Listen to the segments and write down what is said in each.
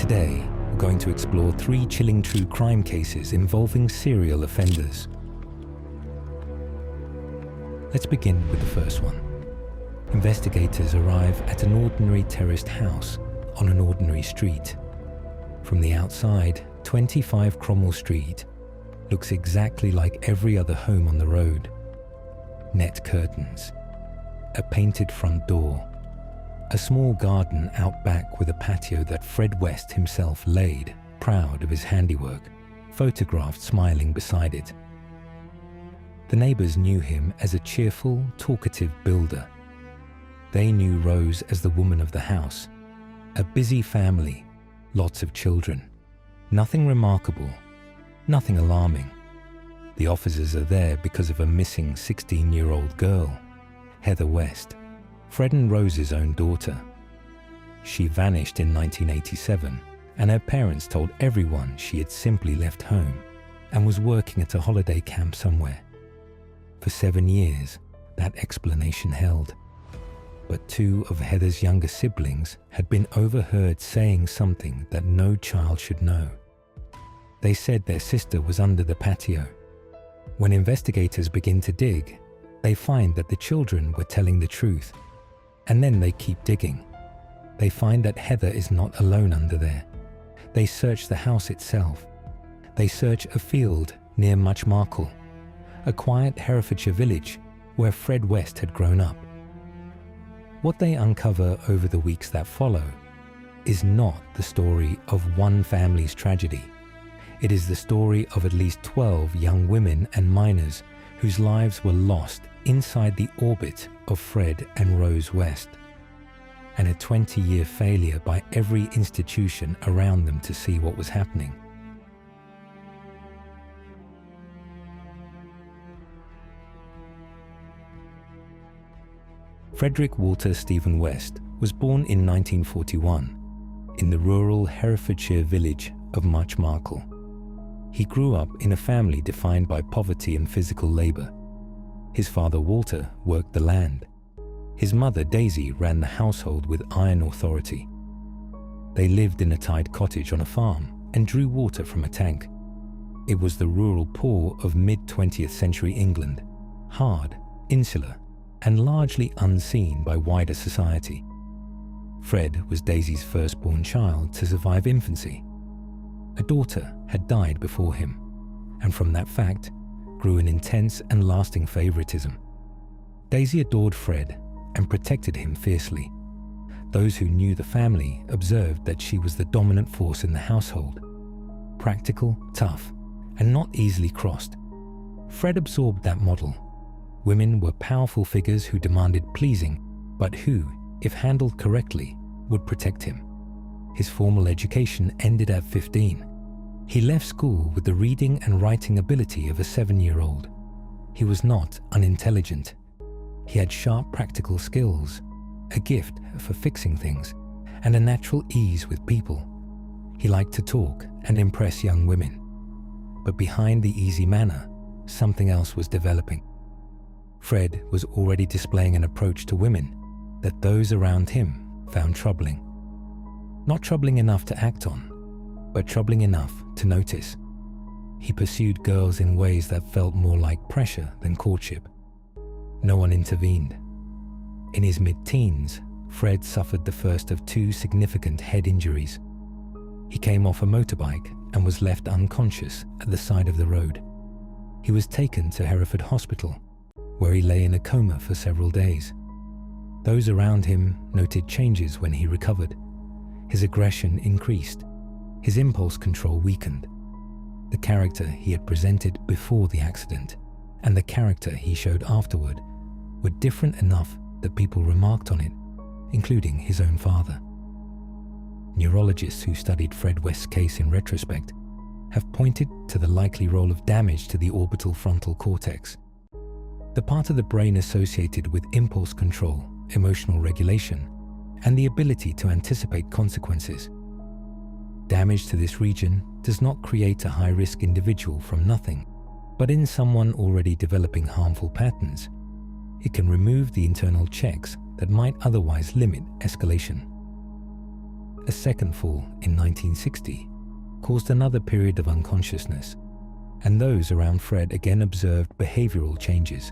Today, we're going to explore 3 chilling true crime cases involving serial offenders. Let's begin with the first one. Investigators arrive at an ordinary terraced house on an ordinary street. From the outside, 25 Cromwell Street looks exactly like every other home on the road. Net curtains, a painted front door, a small garden out back with a patio that Fred West himself laid, proud of his handiwork, photographed smiling beside it. The neighbors knew him as a cheerful, talkative builder. They knew Rose as the woman of the house. A busy family, lots of children. Nothing remarkable, nothing alarming. The officers are there because of a missing 16-year-old girl, Heather West, Fred and Rose's own daughter. She vanished in 1987, and her parents told everyone she had simply left home and was working at a holiday camp somewhere. For 7 years, that explanation held. But 2 of Heather's younger siblings had been overheard saying something that no child should know. They said their sister was under the patio. When investigators begin to dig, they find that the children were telling the truth. And then they keep digging. They find that Heather is not alone under there. They search the house itself. They search a field near Muchmarkle, a quiet Herefordshire village where Fred West had grown up. What they uncover over the weeks that follow is not the story of one family's tragedy. It is the story of at least 12 young women and minors whose lives were lost inside the orbit of Fred and Rose West, and a 20-year failure by every institution around them to see what was happening. Frederick Walter Stephen West was born in 1941 in the rural Herefordshire village of Muchmarkle. He grew up in a family defined by poverty and physical labor. His father Walter worked the land. His mother Daisy ran the household with iron authority. They lived in a tied cottage on a farm and drew water from a tank. It was the rural poor of mid-20th century England, hard, insular, and largely unseen by wider society. Fred was Daisy's firstborn child to survive infancy. A daughter had died before him, and from that fact grew an intense and lasting favoritism. Daisy adored Fred and protected him fiercely. Those who knew the family observed that she was the dominant force in the household, practical, tough, and not easily crossed. Fred absorbed that model. Women were powerful figures who demanded pleasing, but who, if handled correctly, would protect him. His formal education ended at 15. He left school with the reading and writing ability of a 7-year-old. He was not unintelligent. He had sharp practical skills, a gift for fixing things, and a natural ease with people. He liked to talk and impress young women. But behind the easy manner, something else was developing. Fred was already displaying an approach to women that those around him found troubling. Not troubling enough to act on, but troubling enough to notice. He pursued girls in ways that felt more like pressure than courtship. No one intervened. In his mid-teens, Fred suffered the first of 2 significant head injuries. He came off a motorbike and was left unconscious at the side of the road. He was taken to Hereford Hospital, where he lay in a coma for several days. Those around him noted changes when he recovered. His aggression increased. His impulse control weakened. The character he had presented before the accident and the character he showed afterward were different enough that people remarked on it, including his own father. Neurologists who studied Fred West's case in retrospect have pointed to the likely role of damage to the orbital frontal cortex, the part of the brain associated with impulse control, emotional regulation, and the ability to anticipate consequences. Damage to this region does not create a high-risk individual from nothing, but in someone already developing harmful patterns, it can remove the internal checks that might otherwise limit escalation. A second fall in 1960 caused another period of unconsciousness, and those around Fred again observed behavioral changes,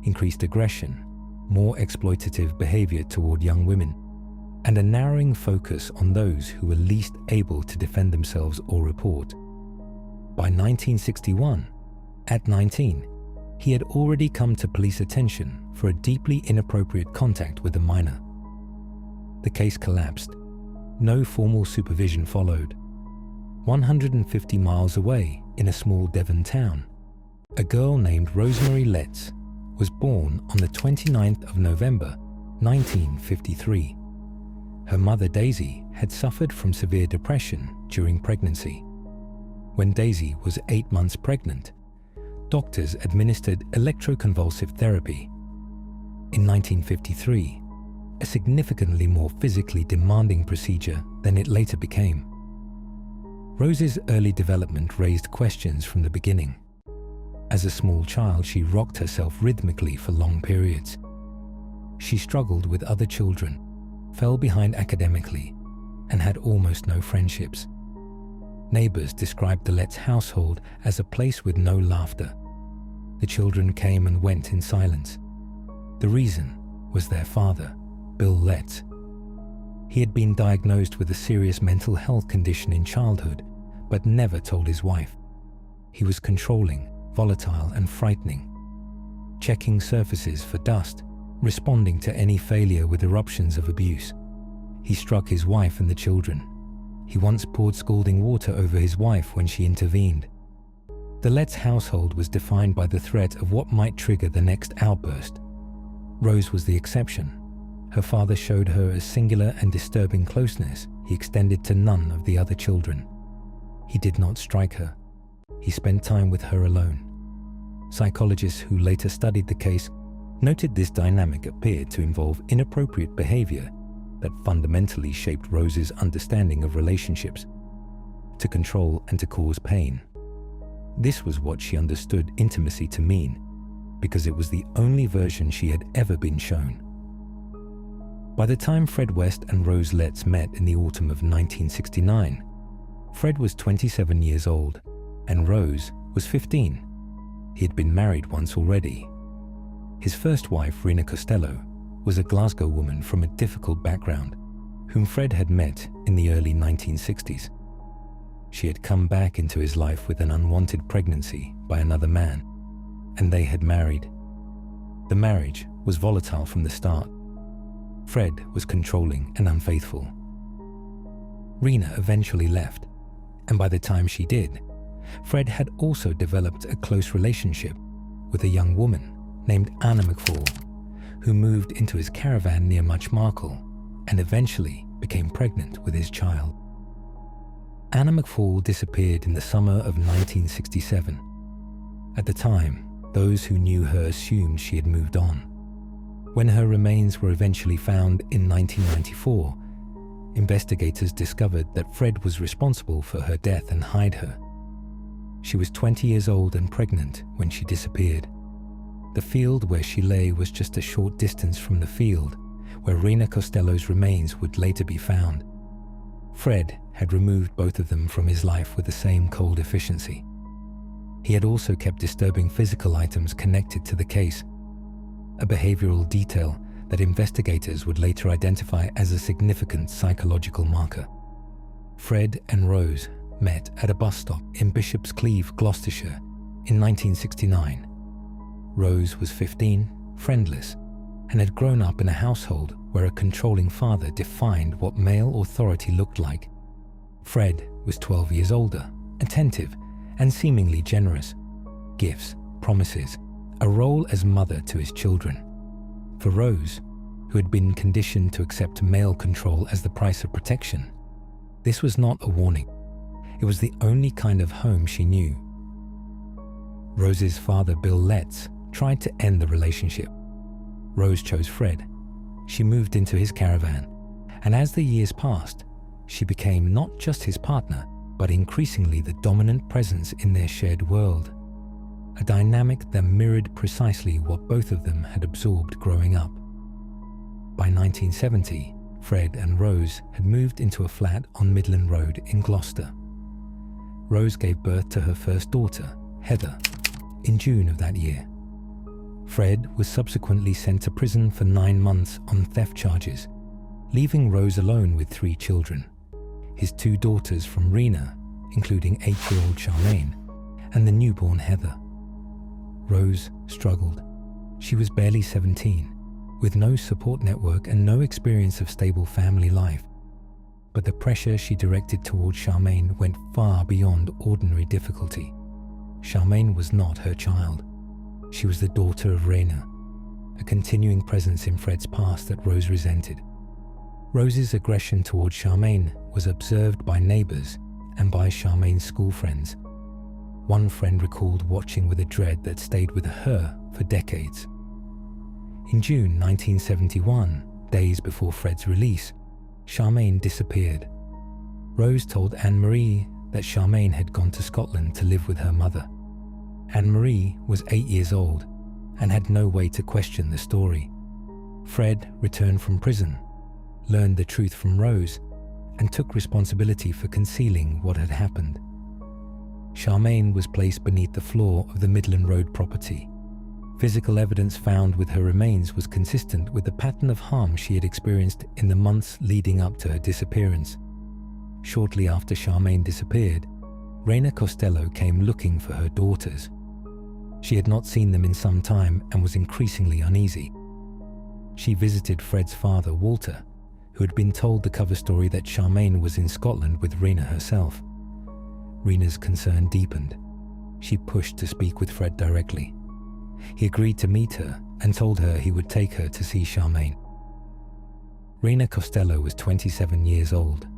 increased aggression, more exploitative behavior toward young women, and a narrowing focus on those who were least able to defend themselves or report. By 1961, at 19, he had already come to police attention for a deeply inappropriate contact with a minor. The case collapsed. No formal supervision followed. 150 miles away, in a small Devon town, a girl named Rosemary Letts was born on the 29th of November, 1953. Her mother, Daisy, had suffered from severe depression during pregnancy. When Daisy was 8 months pregnant, doctors administered electroconvulsive therapy. In 1953, a significantly more physically demanding procedure than it later became. Rose's early development raised questions from the beginning. As a small child, she rocked herself rhythmically for long periods. She struggled with other children, fell behind academically, and had almost no friendships. Neighbors described the Letts household as a place with no laughter. The children came and went in silence. The reason was their father, Bill Letts. He had been diagnosed with a serious mental health condition in childhood, but never told his wife. He was controlling, volatile, and frightening, checking surfaces for dust, responding to any failure with eruptions of abuse. He struck his wife and the children. He once poured scalding water over his wife when she intervened. The Letts household was defined by the threat of what might trigger the next outburst. Rose was the exception. Her father showed her a singular and disturbing closeness he extended to none of the other children. He did not strike her. He spent time with her alone. Psychologists who later studied the case noted this dynamic appeared to involve inappropriate behavior that fundamentally shaped Rose's understanding of relationships, to control and to cause pain. This was what she understood intimacy to mean, because it was the only version she had ever been shown. By the time Fred West and Rose Letts met in the autumn of 1969, Fred was 27 years old and Rose was 15. He had been married once already. His first wife, Rena Costello, was a Glasgow woman from a difficult background, whom Fred had met in the early 1960s. She had come back into his life with an unwanted pregnancy by another man, and they had married. The marriage was volatile from the start. Fred was controlling and unfaithful. Rena eventually left, and by the time she did, Fred had also developed a close relationship with a young woman named Anna McFall, who moved into his caravan near Muchmarcle and eventually became pregnant with his child. Anna McFall disappeared in the summer of 1967. At the time, those who knew her assumed she had moved on. When her remains were eventually found in 1994, investigators discovered that Fred was responsible for her death and hid her. She was 20 years old and pregnant when she disappeared. The field where she lay was just a short distance from the field where Rena Costello's remains would later be found. Fred had removed both of them from his life with the same cold efficiency. He had also kept disturbing physical items connected to the case, a behavioral detail that investigators would later identify as a significant psychological marker. Fred and Rose met at a bus stop in Bishop's Cleeve, Gloucestershire, in 1969. Rose was 15, friendless, and had grown up in a household where a controlling father defined what male authority looked like. Fred was 12 years older, attentive, and seemingly generous. Gifts, promises, a role as mother to his children. For Rose, who had been conditioned to accept male control as the price of protection, this was not a warning. It was the only kind of home she knew. Rose's father, Bill Letts, tried to end the relationship. Rose chose Fred. She moved into his caravan, and as the years passed, she became not just his partner, but increasingly the dominant presence in their shared world. A dynamic that mirrored precisely what both of them had absorbed growing up. By 1970, Fred and Rose had moved into a flat on Midland Road in Gloucester. Rose gave birth to her first daughter, Heather, in June of that year. Fred was subsequently sent to prison for 9 months on theft charges, leaving Rose alone with 3 children, his 2 daughters from Rena, including 8-year-old Charmaine, and the newborn Heather. Rose struggled. She was barely 17, with no support network and no experience of stable family life. But the pressure she directed towards Charmaine went far beyond ordinary difficulty. Charmaine was not her child. She was the daughter of Rena, a continuing presence in Fred's past that Rose resented. Rose's aggression towards Charmaine was observed by neighbors and by Charmaine's school friends. One friend recalled watching with a dread that stayed with her for decades. In June 1971, days before Fred's release, Charmaine disappeared. Rose told Anne-Marie that Charmaine had gone to Scotland to live with her mother. Anne-Marie was 8 years old and had no way to question the story. Fred returned from prison, learned the truth from Rose, and took responsibility for concealing what had happened. Charmaine was placed beneath the floor of the Midland Road property. Physical evidence found with her remains was consistent with the pattern of harm she had experienced in the months leading up to her disappearance. Shortly after Charmaine disappeared, Rena Costello came looking for her daughters. She had not seen them in some time and was increasingly uneasy. She visited Fred's father, Walter, who had been told the cover story that Charmaine was in Scotland with Rena herself. Rena's concern deepened. She pushed to speak with Fred directly. He agreed to meet her and told her he would take her to see Charmaine. Rena Costello was 27 years old.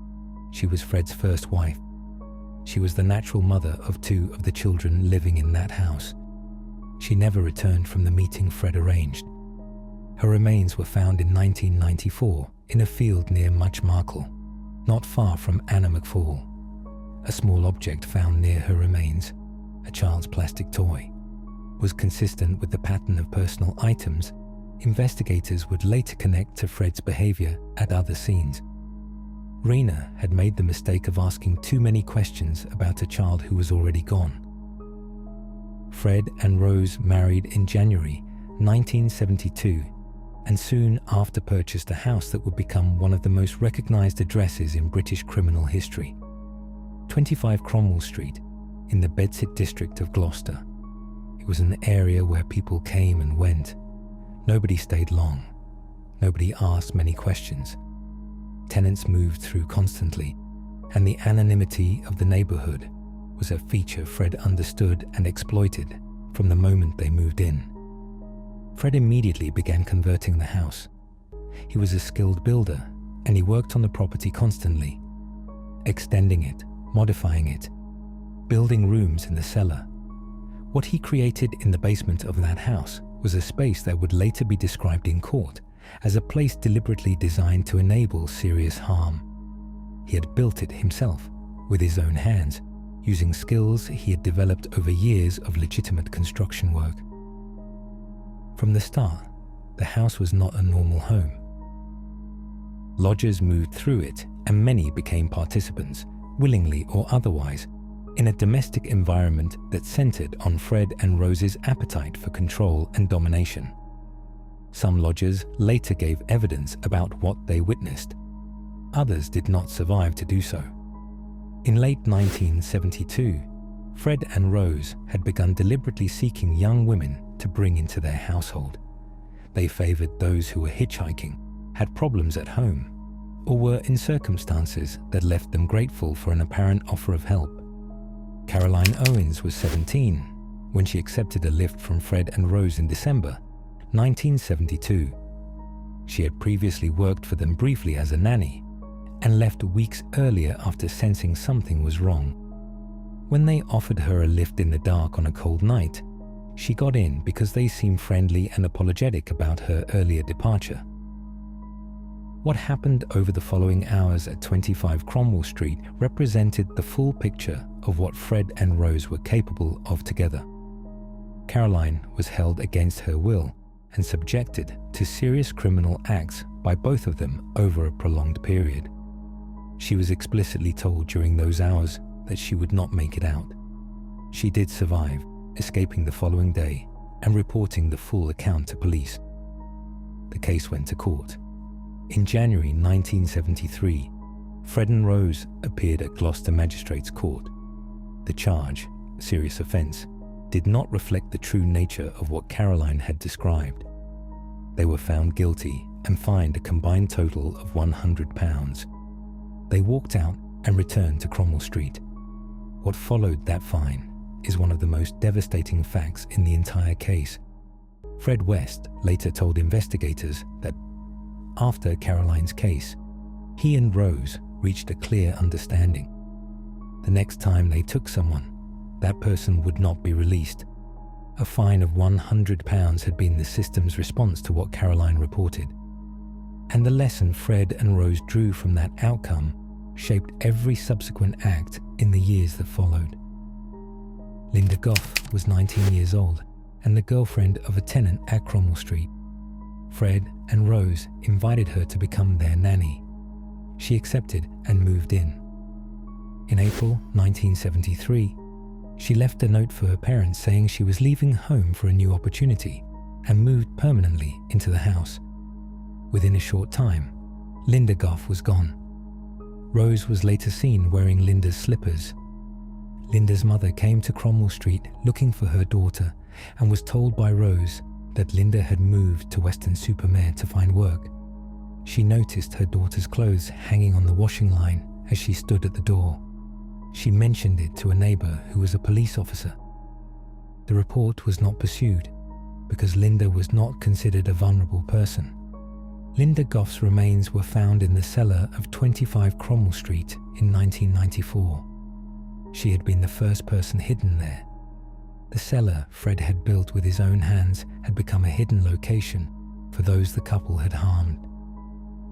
She was Fred's first wife. She was the natural mother of 2 of the children living in that house. She never returned from the meeting Fred arranged. Her remains were found in 1994 in a field near Muchmarcle, not far from Anna McFall. A small object found near her remains, a child's plastic toy, was consistent with the pattern of personal items investigators would later connect to Fred's behavior at other scenes. Rena had made the mistake of asking too many questions about a child who was already gone. Fred and Rose married in January 1972 and soon after purchased a house that would become one of the most recognized addresses in British criminal history. 25 Cromwell Street in the Bedsit district of Gloucester. It was an area where people came and went. Nobody stayed long. Nobody asked many questions. Tenants moved through constantly, and the anonymity of the neighborhood was a feature Fred understood and exploited from the moment they moved in. Fred immediately began converting the house. He was a skilled builder, and he worked on the property constantly, extending it, modifying it, building rooms in the cellar. What he created in the basement of that house was a space that would later be described in court as a place deliberately designed to enable serious harm. He had built it himself, with his own hands, using skills he had developed over years of legitimate construction work. From the start, the house was not a normal home. Lodgers moved through it, and many became participants, willingly or otherwise, in a domestic environment that centered on Fred and Rose's appetite for control and domination. Some lodgers later gave evidence about what they witnessed. Others did not survive to do so. In late 1972, Fred and Rose had begun deliberately seeking young women to bring into their household. They favored those who were hitchhiking, had problems at home, or were in circumstances that left them grateful for an apparent offer of help. Caroline Owens was 17 when she accepted a lift from Fred and Rose in December 1972. She had previously worked for them briefly as a nanny and left weeks earlier after sensing something was wrong. When they offered her a lift in the dark on a cold night, she got in because they seemed friendly and apologetic about her earlier departure. What happened over the following hours at 25 Cromwell Street represented the full picture of what Fred and Rose were capable of together. Caroline was held against her will and subjected to serious criminal acts by both of them over a prolonged period. She was explicitly told during those hours that she would not make it out. She did survive, escaping the following day and reporting the full account to police. The case went to court. In January 1973, Fred and Rose appeared at Gloucester Magistrates' Court. The charge, serious offence, did not reflect the true nature of what Caroline had described. They were found guilty and fined a combined total of £100. They walked out and returned to Cromwell Street. What followed that fine is one of the most devastating facts in the entire case. Fred West later told investigators that after Caroline's case, he and Rose reached a clear understanding. The next time they took someone, that person would not be released. A fine of £100 had been the system's response to what Caroline reported. And the lesson Fred and Rose drew from that outcome shaped every subsequent act in the years that followed. Linda Goff was 19 years old and the girlfriend of a tenant at Cromwell Street. Fred and Rose invited her to become their nanny. She accepted and moved in. In April 1973, she left a note for her parents saying she was leaving home for a new opportunity and moved permanently into the house. Within a short time, Linda Goff was gone. Rose was later seen wearing Linda's slippers. Linda's mother came to Cromwell Street looking for her daughter and was told by Rose that Linda had moved to Weston-super-Mare to find work. She noticed her daughter's clothes hanging on the washing line as she stood at the door. She mentioned it to a neighbour who was a police officer. The report was not pursued because Linda was not considered a vulnerable person. Linda Goff's remains were found in the cellar of 25 Cromwell Street in 1994. She had been the first person hidden there. The cellar Fred had built with his own hands had become a hidden location for those the couple had harmed.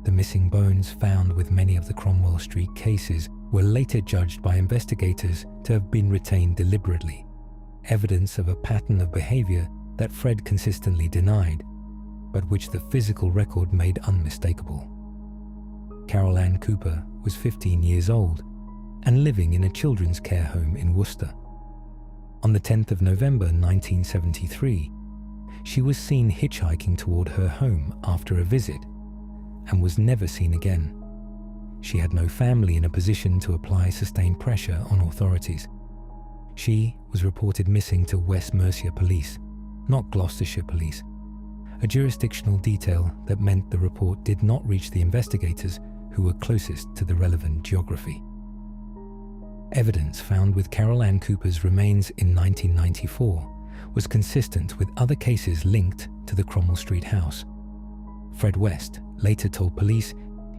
The missing bones found with many of the Cromwell Street cases were later judged by investigators to have been retained deliberately, evidence of a pattern of behaviour that Fred consistently denied, but which the physical record made unmistakable. Carol Ann Cooper was 15 years old and living in a children's care home in Worcester. On the 10th of November 1973, she was seen hitchhiking toward her home after a visit and was never seen again. She had no family in a position to apply sustained pressure on authorities. She was reported missing to West Mercia Police, not Gloucestershire Police, a jurisdictional detail that meant the report did not reach the investigators who were closest to the relevant geography. Evidence found with Carol Ann Cooper's remains in 1994 was consistent with other cases linked to the Cromwell Street house. Fred West later told police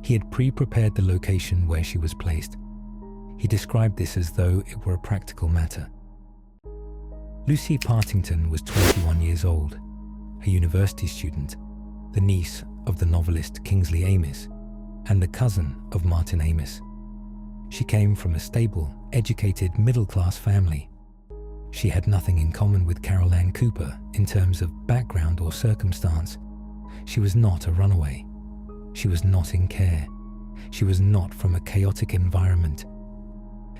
he had pre-prepared the location where she was placed. He described this as though it were a practical matter. Lucy Partington was 21 years old, a university student, the niece of the novelist Kingsley Amis, and the cousin of Martin Amis. She came from a stable, educated, middle-class family. She had nothing in common with Carol Ann Cooper in terms of background or circumstance. She was not a runaway. She was not in care. She was not from a chaotic environment.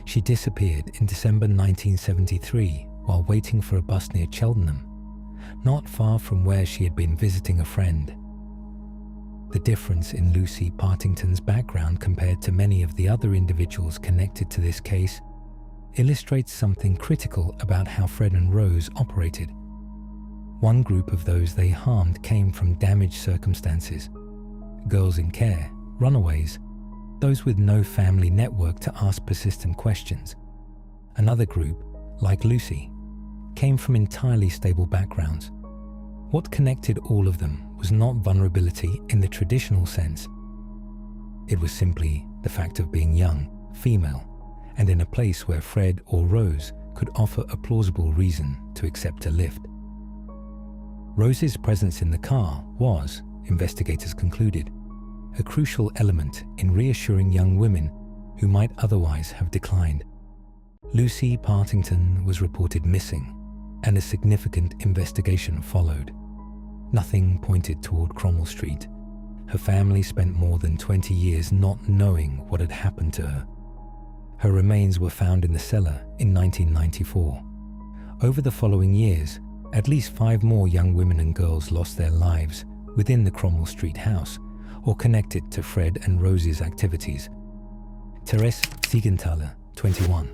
She disappeared in December 1973 while waiting for a bus near Cheltenham, not far from where she had been visiting a friend. The difference in Lucy Partington's background compared to many of the other individuals connected to this case illustrates something critical about how Fred and Rose operated. One group of those they harmed came from damaged circumstances: girls in care, runaways, those with no family network to ask persistent questions. Another group, like Lucy, came from entirely stable backgrounds. What connected all of them was not vulnerability in the traditional sense. It was simply the fact of being young, female, and in a place where Fred or Rose could offer a plausible reason to accept a lift. Rose's presence in the car was, investigators concluded, a crucial element in reassuring young women who might otherwise have declined. Lucy Partington was reported missing, and a significant investigation followed. Nothing pointed toward Cromwell Street. Her family spent more than 20 years not knowing what had happened to her. Her remains were found in the cellar in 1994. Over the following years, at least 5 more young women and girls lost their lives within the Cromwell Street house or connected to Fred and Rose's activities. Therese Siegenthaler, 21,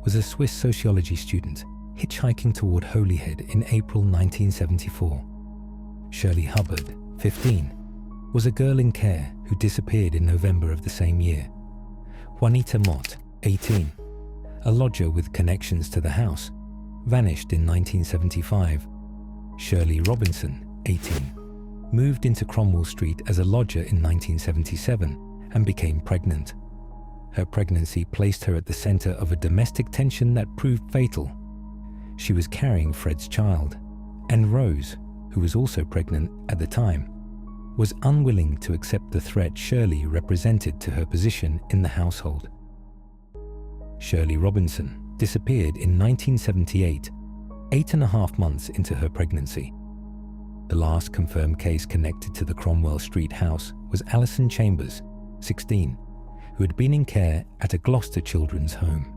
was a Swiss sociology student hitchhiking toward Holyhead in April 1974. Shirley Hubbard, 15, was a girl in care who disappeared in November of the same year. Juanita Mott, 18, a lodger with connections to the house, vanished in 1975. Shirley Robinson, 18, moved into Cromwell Street as a lodger in 1977 and became pregnant. Her pregnancy placed her at the center of a domestic tension that proved fatal. She was carrying Fred's child, and Rose, who was also pregnant at the time, was unwilling to accept the threat Shirley represented to her position in the household. Shirley Robinson disappeared in 1978, 8.5 months into her pregnancy. The last confirmed case connected to the Cromwell Street house was Alison Chambers, 16, who had been in care at a Gloucester children's home.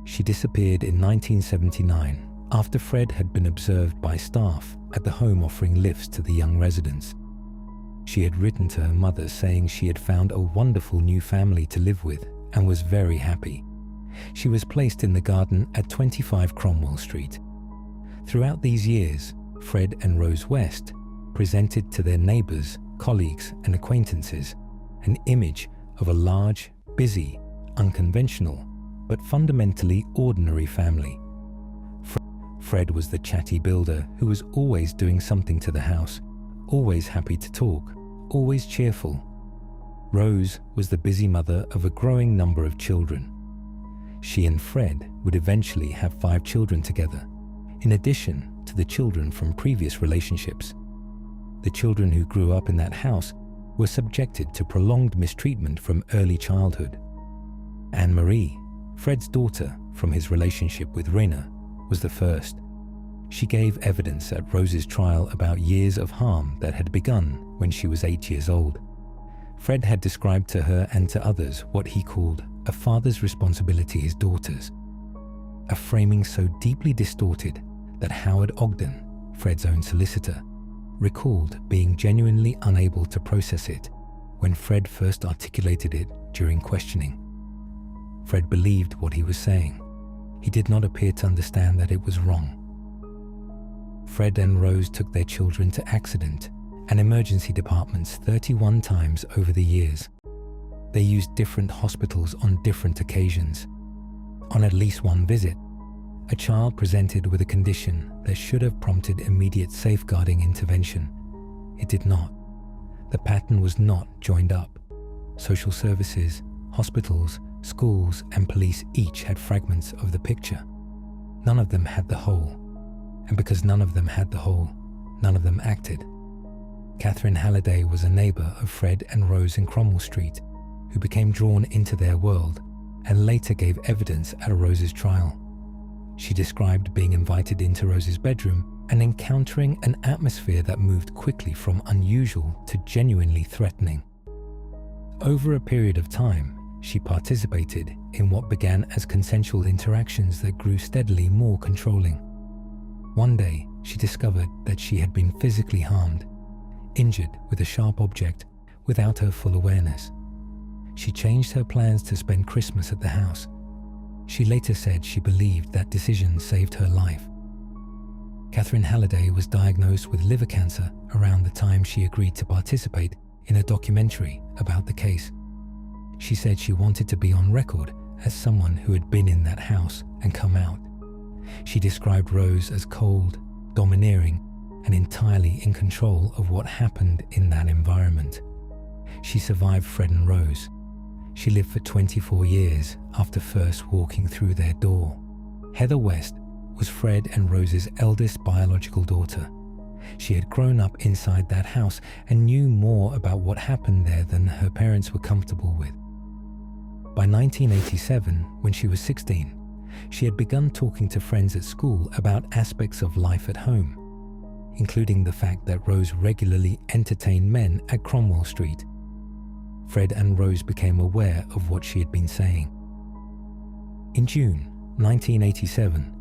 She disappeared in 1979 after Fred had been observed by staff at the home offering lifts to the young residents. She had written to her mother saying she had found a wonderful new family to live with and was very happy. She was placed in the garden at 25 Cromwell Street. Throughout these years, Fred and Rose West presented to their neighbors, colleagues, and acquaintances an image of a large, busy, unconventional, but fundamentally ordinary family. Fred was the chatty builder who was always doing something to the house, always happy to talk, always cheerful. Rose was the busy mother of a growing number of children. She and Fred would eventually have 5 children together, in addition to the children from previous relationships. The children who grew up in that house were subjected to prolonged mistreatment from early childhood. Anne-Marie, Fred's daughter from his relationship with Rena, was the first. She gave evidence at Rose's trial about years of harm that had begun when she was 8 years old. Fred had described to her and to others what he called a father's responsibility to his daughters, a framing so deeply distorted that Howard Ogden, Fred's own solicitor, recalled being genuinely unable to process it when Fred first articulated it during questioning. Fred believed what he was saying. He did not appear to understand that it was wrong. Fred and Rose took their children to accident and emergency departments 31 times over the years. They used different hospitals on different occasions. On at least one visit, a child presented with a condition that should have prompted immediate safeguarding intervention. It did not. The pattern was not joined up. Social services, hospitals, schools, and police each had fragments of the picture. None of them had the whole. And because none of them had the whole, none of them acted. Catherine Halliday was a neighbor of Fred and Rose in Cromwell Street, who became drawn into their world and later gave evidence at Rose's trial. She described being invited into Rose's bedroom and encountering an atmosphere that moved quickly from unusual to genuinely threatening. Over a period of time, she participated in what began as consensual interactions that grew steadily more controlling. One day, she discovered that she had been physically harmed, injured with a sharp object without her full awareness. She changed her plans to spend Christmas at the house. She later said she believed that decision saved her life. Catherine Halliday was diagnosed with liver cancer around the time she agreed to participate in a documentary about the case. She said she wanted to be on record as someone who had been in that house and come out. She described Rose as cold, domineering, and entirely in control of what happened in that environment. She survived Fred and Rose. She lived for 24 years after first walking through their door. Heather West was Fred and Rose's eldest biological daughter. She had grown up inside that house and knew more about what happened there than her parents were comfortable with. By 1987, when she was 16, she had begun talking to friends at school about aspects of life at home. including the fact that Rose regularly entertained men at Cromwell Street. Fred and Rose became aware of what she had been saying. In June 1987,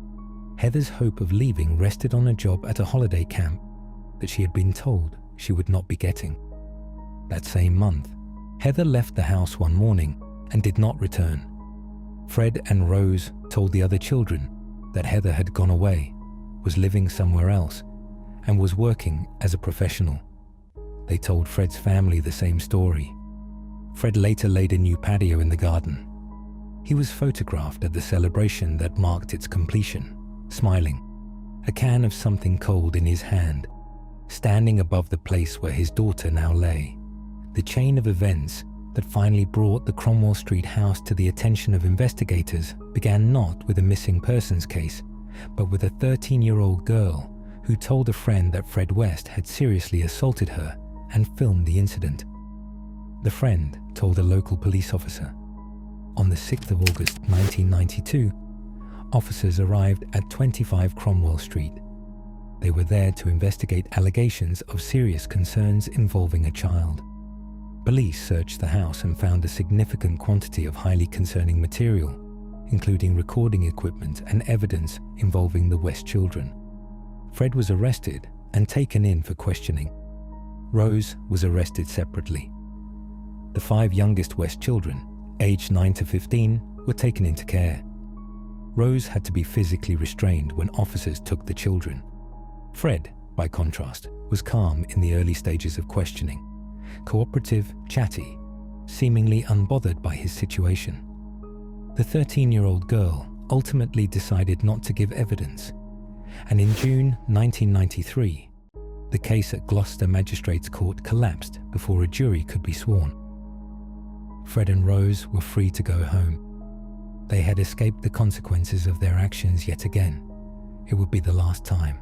Heather's hope of leaving rested on a job at a holiday camp that she had been told she would not be getting. That same month, Heather left the house one morning and did not return. Fred and Rose told the other children that Heather had gone away, was living somewhere else, and was working as a professional. They told Fred's family the same story. Fred later laid a new patio in the garden. He was photographed at the celebration that marked its completion, smiling, a can of something cold in his hand, standing above the place where his daughter now lay. The chain of events that finally brought the Cromwell Street house to the attention of investigators began not with a missing persons case, but with a 13-year-old girl who told a friend that Fred West had seriously assaulted her and filmed the incident. The friend told a local police officer. On the 6th of August 1992, officers arrived at 25 Cromwell Street. They were there to investigate allegations of serious concerns involving a child. Police searched the house and found a significant quantity of highly concerning material, including recording equipment and evidence involving the West children. Fred was arrested and taken in for questioning. Rose was arrested separately. The 5 youngest West children, aged 9 to 15, were taken into care. Rose had to be physically restrained when officers took the children. Fred, by contrast, was calm in the early stages of questioning, cooperative, chatty, seemingly unbothered by his situation. The 13-year-old girl ultimately decided not to give evidence, and in June 1993, the case at Gloucester Magistrates Court collapsed before a jury could be sworn. Fred and Rose were free to go home. They had escaped the consequences of their actions yet again. It would be the last time.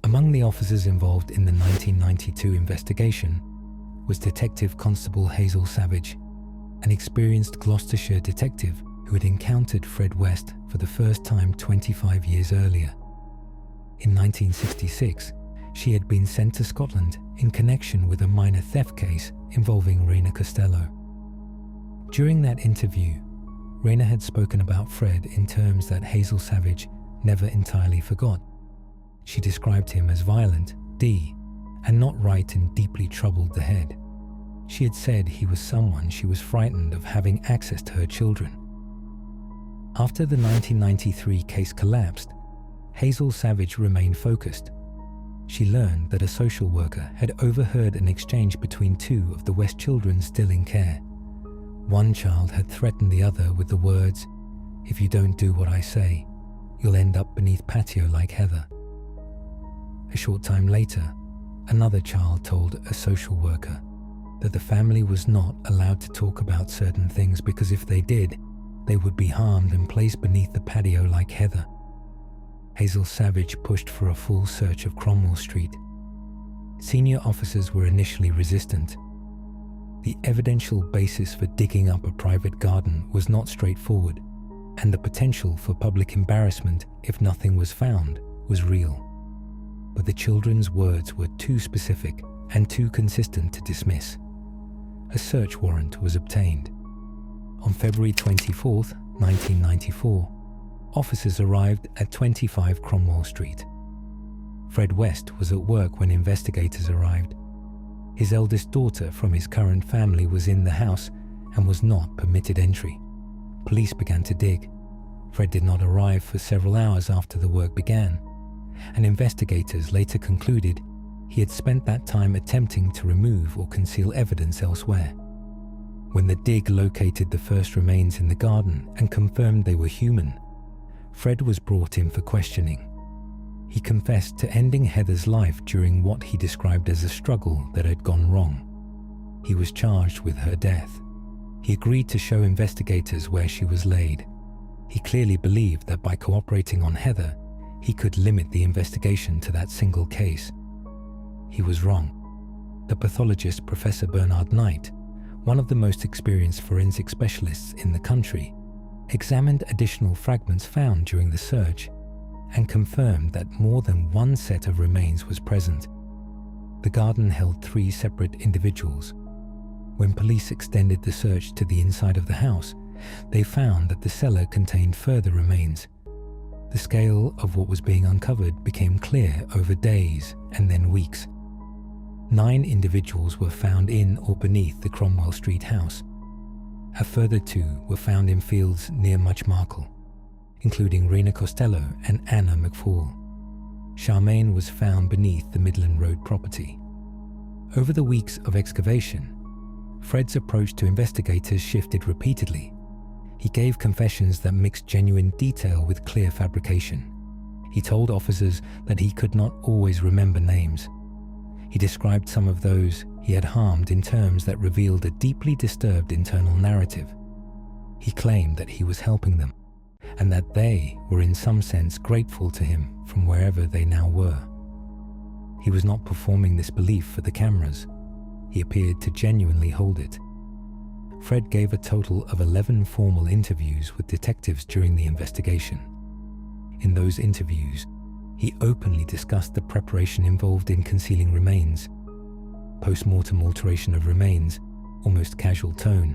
Among the officers involved in the 1992 investigation was Detective Constable Hazel Savage, an experienced Gloucestershire detective who had encountered Fred West for the first time 25 years earlier. In 1966, she had been sent to Scotland in connection with a minor theft case involving Raina Costello. During that interview, Raina had spoken about Fred in terms that Hazel Savage never entirely forgot. She described him as violent, and not right and deeply troubled the head. She had said he was someone she was frightened of having access to her children. After the 1993 case collapsed, Hazel Savage remained focused. She learned that a social worker had overheard an exchange between 2 of the West children still in care. One child had threatened the other with the words, "If you don't do what I say, you'll end up beneath patio like Heather." A short time later, another child told a social worker that the family was not allowed to talk about certain things because if they did, they would be harmed and placed beneath the patio like Heather. Hazel Savage pushed for a full search of Cromwell Street. Senior officers were initially resistant. The evidential basis for digging up a private garden was not straightforward, and the potential for public embarrassment if nothing was found was real. But the children's words were too specific and too consistent to dismiss. A search warrant was obtained. On February 24, 1994, officers arrived at 25 Cromwell Street. Fred West was at work when investigators arrived. His eldest daughter from his current family was in the house and was not permitted entry. Police began to dig. Fred did not arrive for several hours after the work began, and investigators later concluded he had spent that time attempting to remove or conceal evidence elsewhere. When the dig located the first remains in the garden and confirmed they were human, Fred was brought in for questioning. He confessed to ending Heather's life during what he described as a struggle that had gone wrong. He was charged with her death. He agreed to show investigators where she was laid. He clearly believed that by cooperating on Heather, he could limit the investigation to that single case. He was wrong. The pathologist Professor Bernard Knight, one of the most experienced forensic specialists in the country, examined additional fragments found during the search and confirmed that more than one set of remains was present. The garden held 3 separate individuals. When police extended the search to the inside of the house, they found that the cellar contained further remains. The scale of what was being uncovered became clear over days and then weeks. 9 individuals were found in or beneath the Cromwell Street house. A further 2 were found in fields near Muchmarcle, including Rena Costello and Anna McFall. Charmaine was found beneath the Midland Road property. Over the weeks of excavation, Fred's approach to investigators shifted repeatedly. He gave confessions that mixed genuine detail with clear fabrication. He told officers that he could not always remember names. He described some of those he had harmed in terms that revealed a deeply disturbed internal narrative. He claimed that he was helping them, and that they were in some sense grateful to him from wherever they now were. He was not performing this belief for the cameras. He appeared to genuinely hold it. Fred gave a total of 11 formal interviews with detectives during the investigation. In those interviews, he openly discussed the preparation involved in concealing remains, post-mortem alteration of remains, almost casual tone,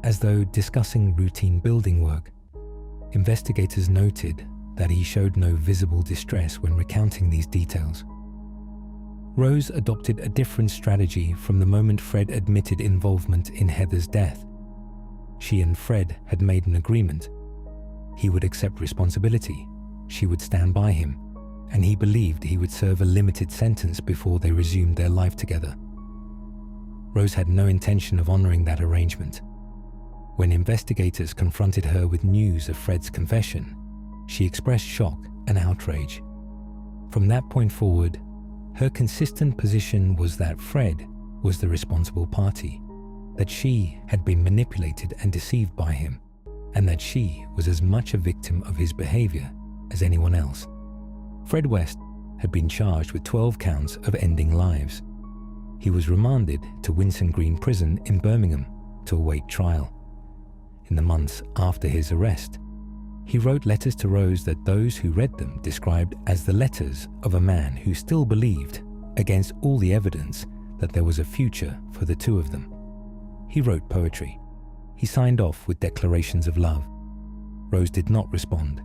as though discussing routine building work. Investigators noted that he showed no visible distress when recounting these details. Rose adopted a different strategy from the moment Fred admitted involvement in Heather's death. She and Fred had made an agreement. He would accept responsibility, she would stand by him, and he believed he would serve a limited sentence before they resumed their life together. Rose had no intention of honoring that arrangement. When investigators confronted her with news of Fred's confession, she expressed shock and outrage. From that point forward, her consistent position was that Fred was the responsible party, that she had been manipulated and deceived by him, and that she was as much a victim of his behavior as anyone else. Fred West had been charged with 12 counts of ending lives. He was remanded to Winson Green Prison in Birmingham to await trial. In the months after his arrest, he wrote letters to Rose that those who read them described as the letters of a man who still believed, against all the evidence, that there was a future for the two of them. He wrote poetry. He signed off with declarations of love. Rose did not respond.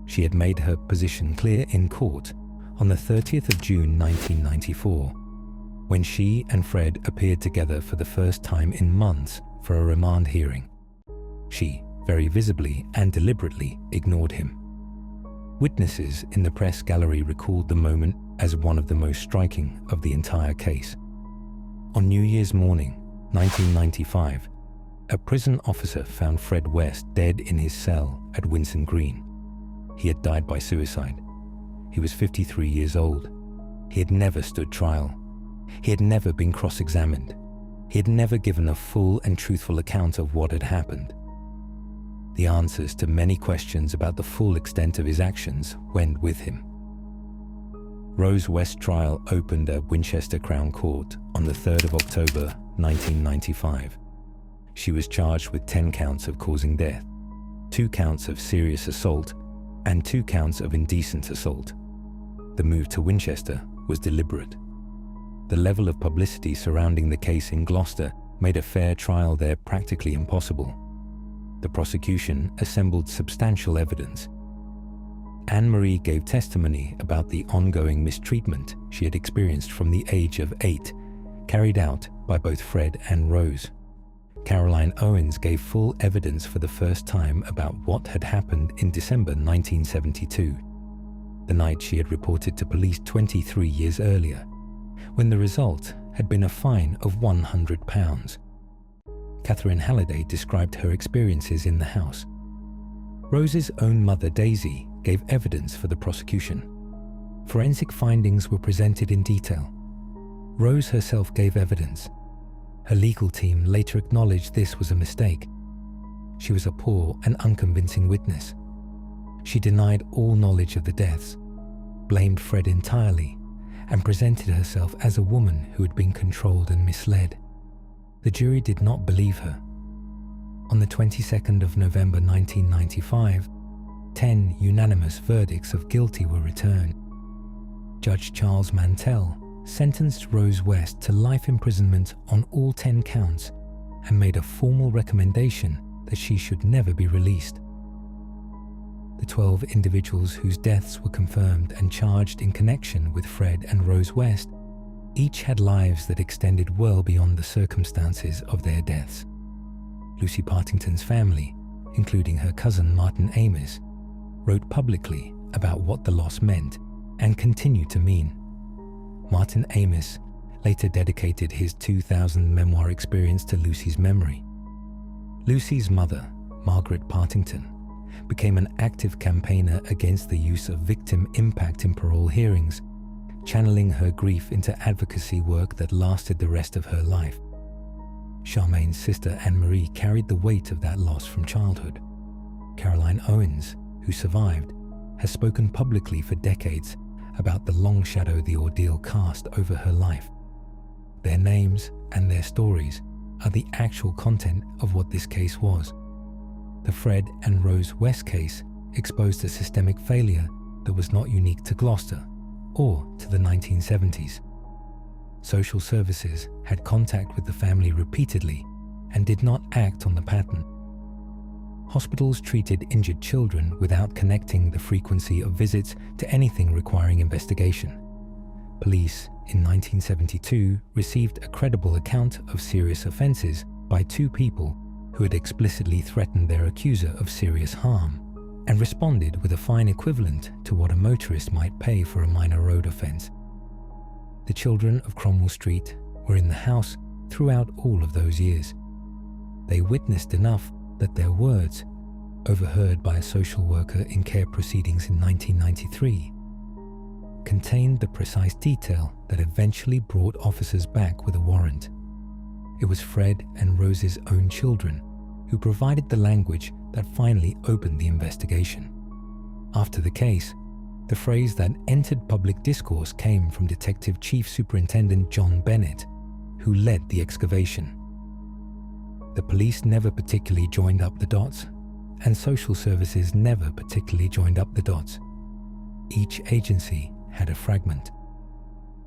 She had made her position clear in court on the 30th of June 1994, when she and Fred appeared together for the first time in months for a remand hearing. She very visibly and deliberately ignored him. Witnesses in the press gallery recalled the moment as one of the most striking of the entire case. On New Year's morning, 1995, a prison officer found Fred West dead in his cell at Winson Green. He had died by suicide. He was 53 years old. He had never stood trial. He had never been cross-examined. He had never given a full and truthful account of what had happened. The answers to many questions about the full extent of his actions went with him. Rose West's trial opened at Winchester Crown Court on the 3rd of October 1995. She was charged with 10 counts of causing death, 2 counts of serious assault, and 2 counts of indecent assault. The move to Winchester was deliberate. The level of publicity surrounding the case in Gloucester made a fair trial there practically impossible. The prosecution assembled substantial evidence. Anne-Marie gave testimony about the ongoing mistreatment she had experienced from the age of 8, carried out by both Fred and Rose. Caroline Owens gave full evidence for the first time about what had happened in December 1972, the night she had reported to police 23 years earlier, when the result had been a fine of £100. Catherine Halliday described her experiences in the house. Rose's own mother, Daisy, gave evidence for the prosecution. Forensic findings were presented in detail. Rose herself gave evidence. Her legal team later acknowledged this was a mistake. She was a poor and unconvincing witness. She denied all knowledge of the deaths, blamed Fred entirely, and presented herself as a woman who had been controlled and misled. The jury did not believe her. On the 22nd of November 1995, 10 unanimous verdicts of guilty were returned. Judge Charles Mantell sentenced Rose West to life imprisonment on all 10 counts and made a formal recommendation that she should never be released. The 12 individuals whose deaths were confirmed and charged in connection with Fred and Rose West each had lives that extended well beyond the circumstances of their deaths. Lucy Partington's family, including her cousin Martin Amis, wrote publicly about what the loss meant and continued to mean. Martin Amis later dedicated his 2000 memoir experience to Lucy's memory. Lucy's mother, Margaret Partington, became an active campaigner against the use of victim impact in parole hearings, channeling her grief into advocacy work that lasted the rest of her life. Charmaine's sister Anne-Marie carried the weight of that loss from childhood. Caroline Owens, who survived, has spoken publicly for decades about the long shadow the ordeal cast over her life. Their names and their stories are the actual content of what this case was. The Fred and Rose West case exposed a systemic failure that was not unique to Gloucester or to the 1970s. Social services had contact with the family repeatedly and did not act on the pattern. Hospitals treated injured children without connecting the frequency of visits to anything requiring investigation. Police in 1972 received a credible account of serious offences by 2 people who had explicitly threatened their accuser of serious harm and responded with a fine equivalent to what a motorist might pay for a minor road offence. The children of Cromwell Street were in the house throughout all of those years. They witnessed enough that their words, overheard by a social worker in care proceedings in 1993, contained the precise detail that eventually brought officers back with a warrant. It was Fred and Rose's own children who provided the language that finally opened the investigation. After the case, the phrase that entered public discourse came from Detective Chief Superintendent John Bennett, who led the excavation. The police never particularly joined up the dots, and social services never particularly joined up the dots. Each agency had a fragment.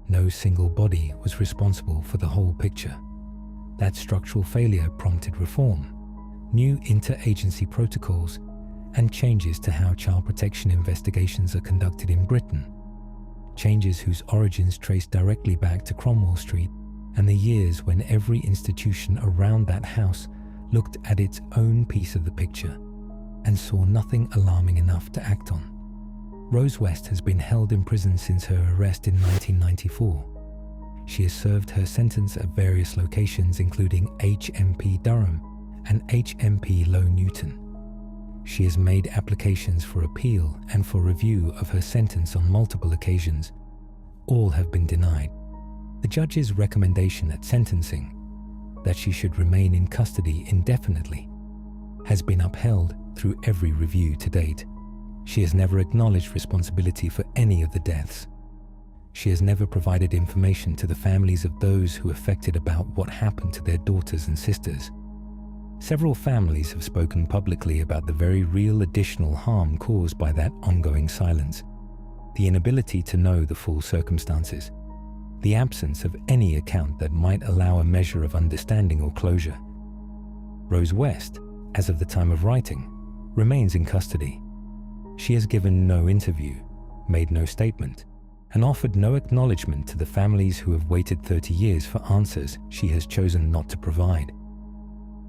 No single body was responsible for the whole picture. That structural failure prompted reform, new interagency protocols, and changes to how child protection investigations are conducted in Britain. Changes whose origins trace directly back to Cromwell Street and the years when every institution around that house looked at its own piece of the picture and saw nothing alarming enough to act on. Rose West has been held in prison since her arrest in 1994. She has served her sentence at various locations including HMP Durham and HMP Low Newton. She has made applications for appeal and for review of her sentence on multiple occasions. All have been denied. The judge's recommendation at sentencing, that she should remain in custody indefinitely, has been upheld through every review to date. She has never acknowledged responsibility for any of the deaths. She has never provided information to the families of those who affected about what happened to their daughters and sisters. Several families have spoken publicly about the very real additional harm caused by that ongoing silence, the inability to know the full circumstances, the absence of any account that might allow a measure of understanding or closure. Rose West, as of the time of writing, remains in custody. She has given no interview, made no statement, and offered no acknowledgement to the families who have waited 30 years for answers she has chosen not to provide.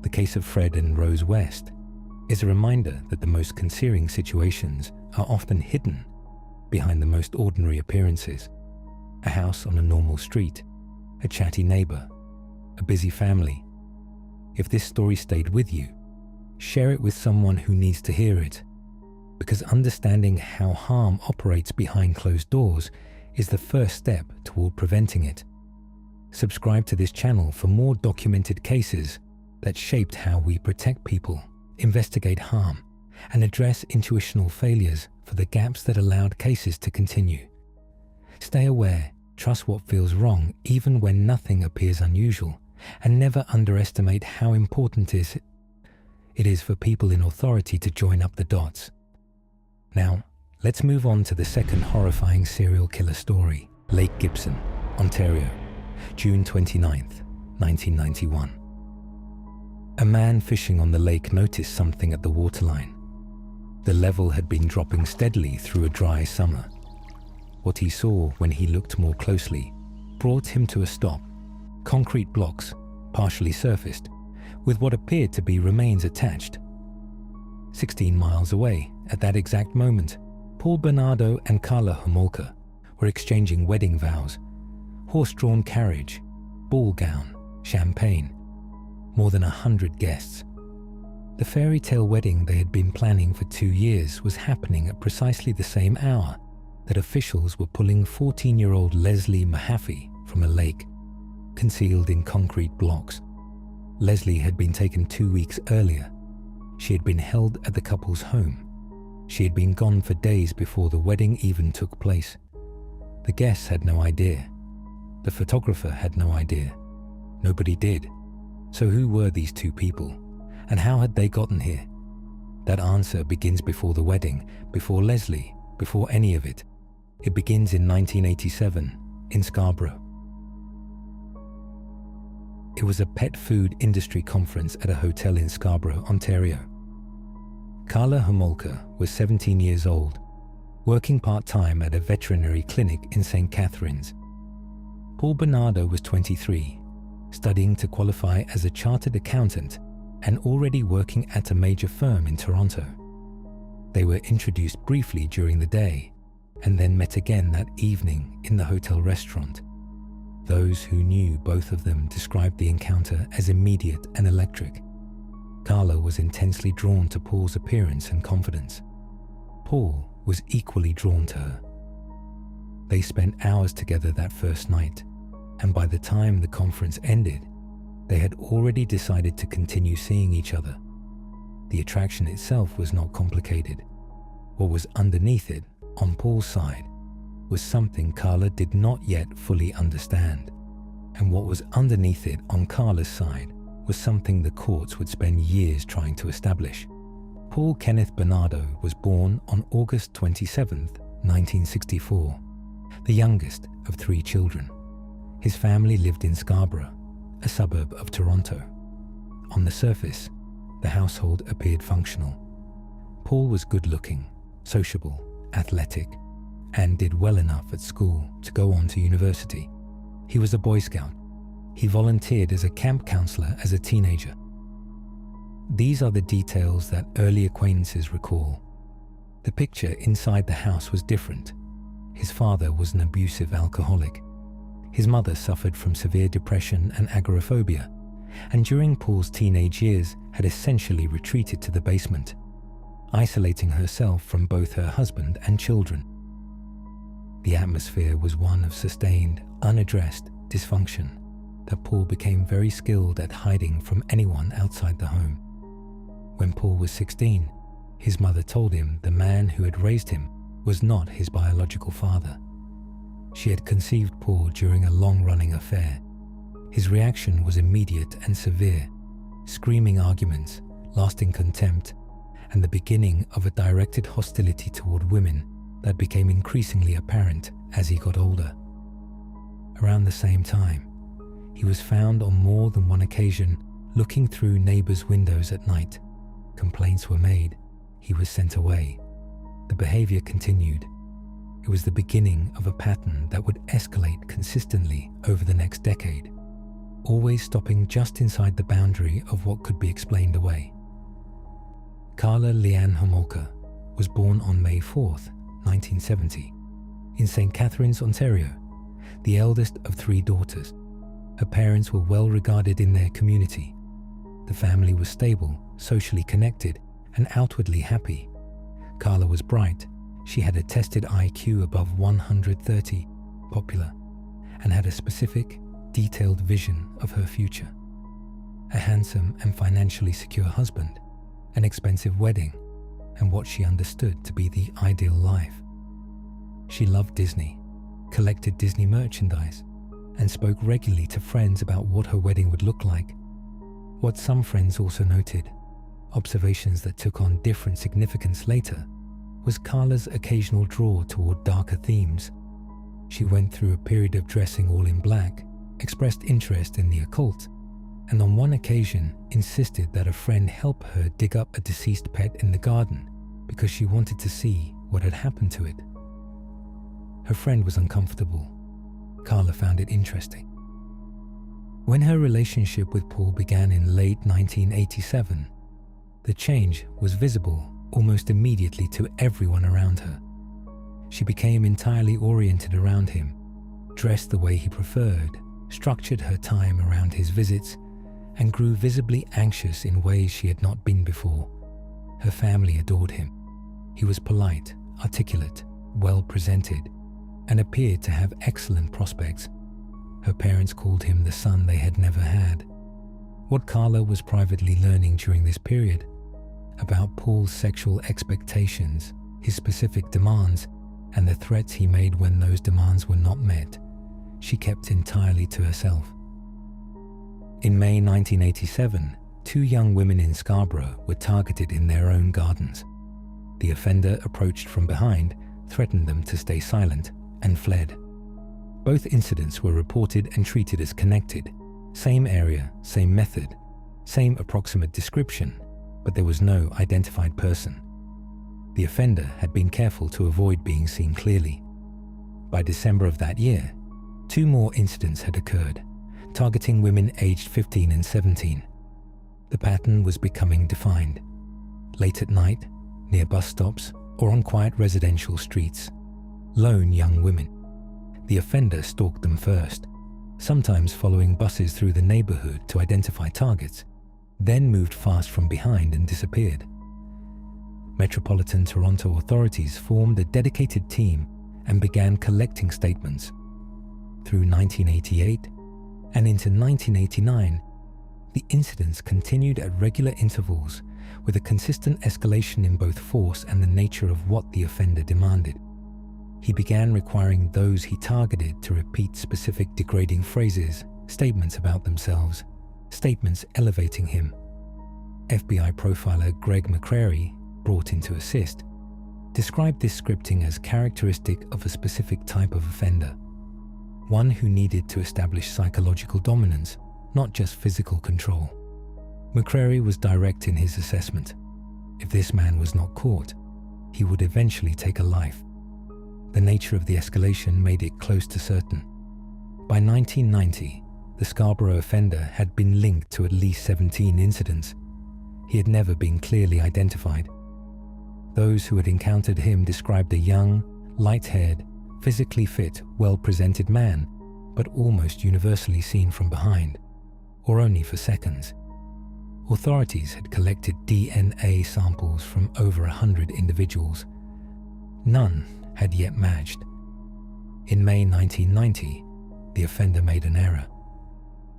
The case of Fred and Rose West is a reminder that the most concerning situations are often hidden behind the most ordinary appearances. A house on a normal street, a chatty neighbor, a busy family. If this story stayed with you, share it with someone who needs to hear it, because understanding how harm operates behind closed doors is the first step toward preventing it. Subscribe to this channel for more documented cases that shaped how we protect people, investigate harm, and address intuitional failures for the gaps that allowed cases to continue. Stay aware, trust what feels wrong even when nothing appears unusual, and never underestimate how important it is for people in authority to join up the dots. Now, let's move on to the second horrifying serial killer story, Lake Gibson, Ontario, June 29th, 1991. A man fishing on the lake noticed something at the waterline. The level had been dropping steadily through a dry summer. What he saw when he looked more closely brought him to a stop. Concrete blocks, partially surfaced, with what appeared to be remains attached. 16 miles away, at that exact moment, Paul Bernardo and Karla Homolka were exchanging wedding vows, horse-drawn carriage, ball gown, champagne, more than 100 guests. The fairy tale wedding they had been planning for 2 years was happening at precisely the same hour that officials were pulling 14-year-old Leslie Mahaffey from a lake, concealed in concrete blocks. Leslie had been taken 2 weeks earlier. She had been held at the couple's home. She had been gone for days before the wedding even took place. The guests had no idea. The photographer had no idea. Nobody did. So who were these two people? And how had they gotten here? That answer begins before the wedding, before Leslie, before any of it. It begins in 1987, in Scarborough. It was a pet food industry conference at a hotel in Scarborough, Ontario. Karla Homolka was 17 years old, working part-time at a veterinary clinic in St. Catharines. Paul Bernardo was 23, studying to qualify as a chartered accountant and already working at a major firm in Toronto. They were introduced briefly during the day and then met again that evening in the hotel restaurant. Those who knew both of them described the encounter as immediate and electric. Karla was intensely drawn to Paul's appearance and confidence. Paul was equally drawn to her. They spent hours together that first night, and by the time the conference ended, they had already decided to continue seeing each other. The attraction itself was not complicated. What was underneath it, on Paul's side, was something Karla did not yet fully understand. And what was underneath it on Karla's side was something the courts would spend years trying to establish. Paul Kenneth Bernardo was born on August 27, 1964, the youngest of 3 children. His family lived in Scarborough, a suburb of Toronto. On the surface, the household appeared functional. Paul was good-looking, sociable, athletic, and did well enough at school to go on to university. He was a Boy Scout. He volunteered as a camp counselor as a teenager. These are the details that early acquaintances recall. The picture inside the house was different. His father was an abusive alcoholic. His mother suffered from severe depression and agoraphobia, and during Paul's teenage years had essentially retreated to the basement, isolating herself from both her husband and children. The atmosphere was one of sustained, unaddressed dysfunction that Paul became very skilled at hiding from anyone outside the home. When Paul was 16, his mother told him the man who had raised him was not his biological father. She had conceived Paul during a long-running affair. His reaction was immediate and severe, screaming arguments, lasting contempt, and the beginning of a directed hostility toward women that became increasingly apparent as he got older. Around the same time, he was found on more than one occasion looking through neighbors' windows at night. Complaints were made. He was sent away. The behavior continued. It was the beginning of a pattern that would escalate consistently over the next decade, always stopping just inside the boundary of what could be explained away. Karla Leanne Homolka was born on May 4th, 1970, in St. Catharines, Ontario, the eldest of 3 daughters. Her parents were well regarded in their community. The family was stable, socially connected, and outwardly happy. Karla was bright. She had a tested IQ above 130, popular, and had a specific, detailed vision of her future. A handsome and financially secure husband, an expensive wedding, and what she understood to be the ideal life. She loved Disney, collected Disney merchandise, and spoke regularly to friends about what her wedding would look like. What some friends also noted, observations that took on different significance later, was Karla's occasional draw toward darker themes. She went through a period of dressing all in black, expressed interest in the occult, and on one occasion insisted that a friend help her dig up a deceased pet in the garden because she wanted to see what had happened to it. Her friend was uncomfortable. Karla found it interesting. When her relationship with Paul began in late 1987, the change was visible almost immediately to everyone around her. She became entirely oriented around him, dressed the way he preferred, structured her time around his visits, and grew visibly anxious in ways she had not been before. Her family adored him. He was polite, articulate, well presented, and appeared to have excellent prospects. Her parents called him the son they had never had. What Karla was privately learning during this period about Paul's sexual expectations, his specific demands, and the threats he made when those demands were not met, she kept entirely to herself. In May 1987, 2 young women in Scarborough were targeted in their own gardens. The offender approached from behind, threatened them to stay silent, and fled. Both incidents were reported and treated as connected. Same area, same method, same approximate description, but there was no identified person. The offender had been careful to avoid being seen clearly. By December of that year, 2 more incidents had occurred, targeting women aged 15 and 17. The pattern was becoming defined. Late at night, near bus stops, or on quiet residential streets. Lone young women. The offender stalked them first, sometimes following buses through the neighborhood to identify targets, then moved fast from behind and disappeared. Metropolitan Toronto authorities formed a dedicated team and began collecting statements. Through 1988 and into 1989, the incidents continued at regular intervals with a consistent escalation in both force and the nature of what the offender demanded. He began requiring those he targeted to repeat specific degrading phrases, statements about themselves, statements elevating him. FBI profiler Greg McCrary, brought in to assist, described this scripting as characteristic of a specific type of offender, one who needed to establish psychological dominance, not just physical control. McCrary was direct in his assessment. If this man was not caught, he would eventually take a life. The nature of the escalation made it close to certain. By 1990, the Scarborough offender had been linked to at least 17 incidents. He had never been clearly identified. Those who had encountered him described a young, light-haired, physically fit, well-presented man, but almost universally seen from behind, or only for seconds. Authorities had collected DNA samples from over 100 individuals. None had yet matched. In May 1990, the offender made an error.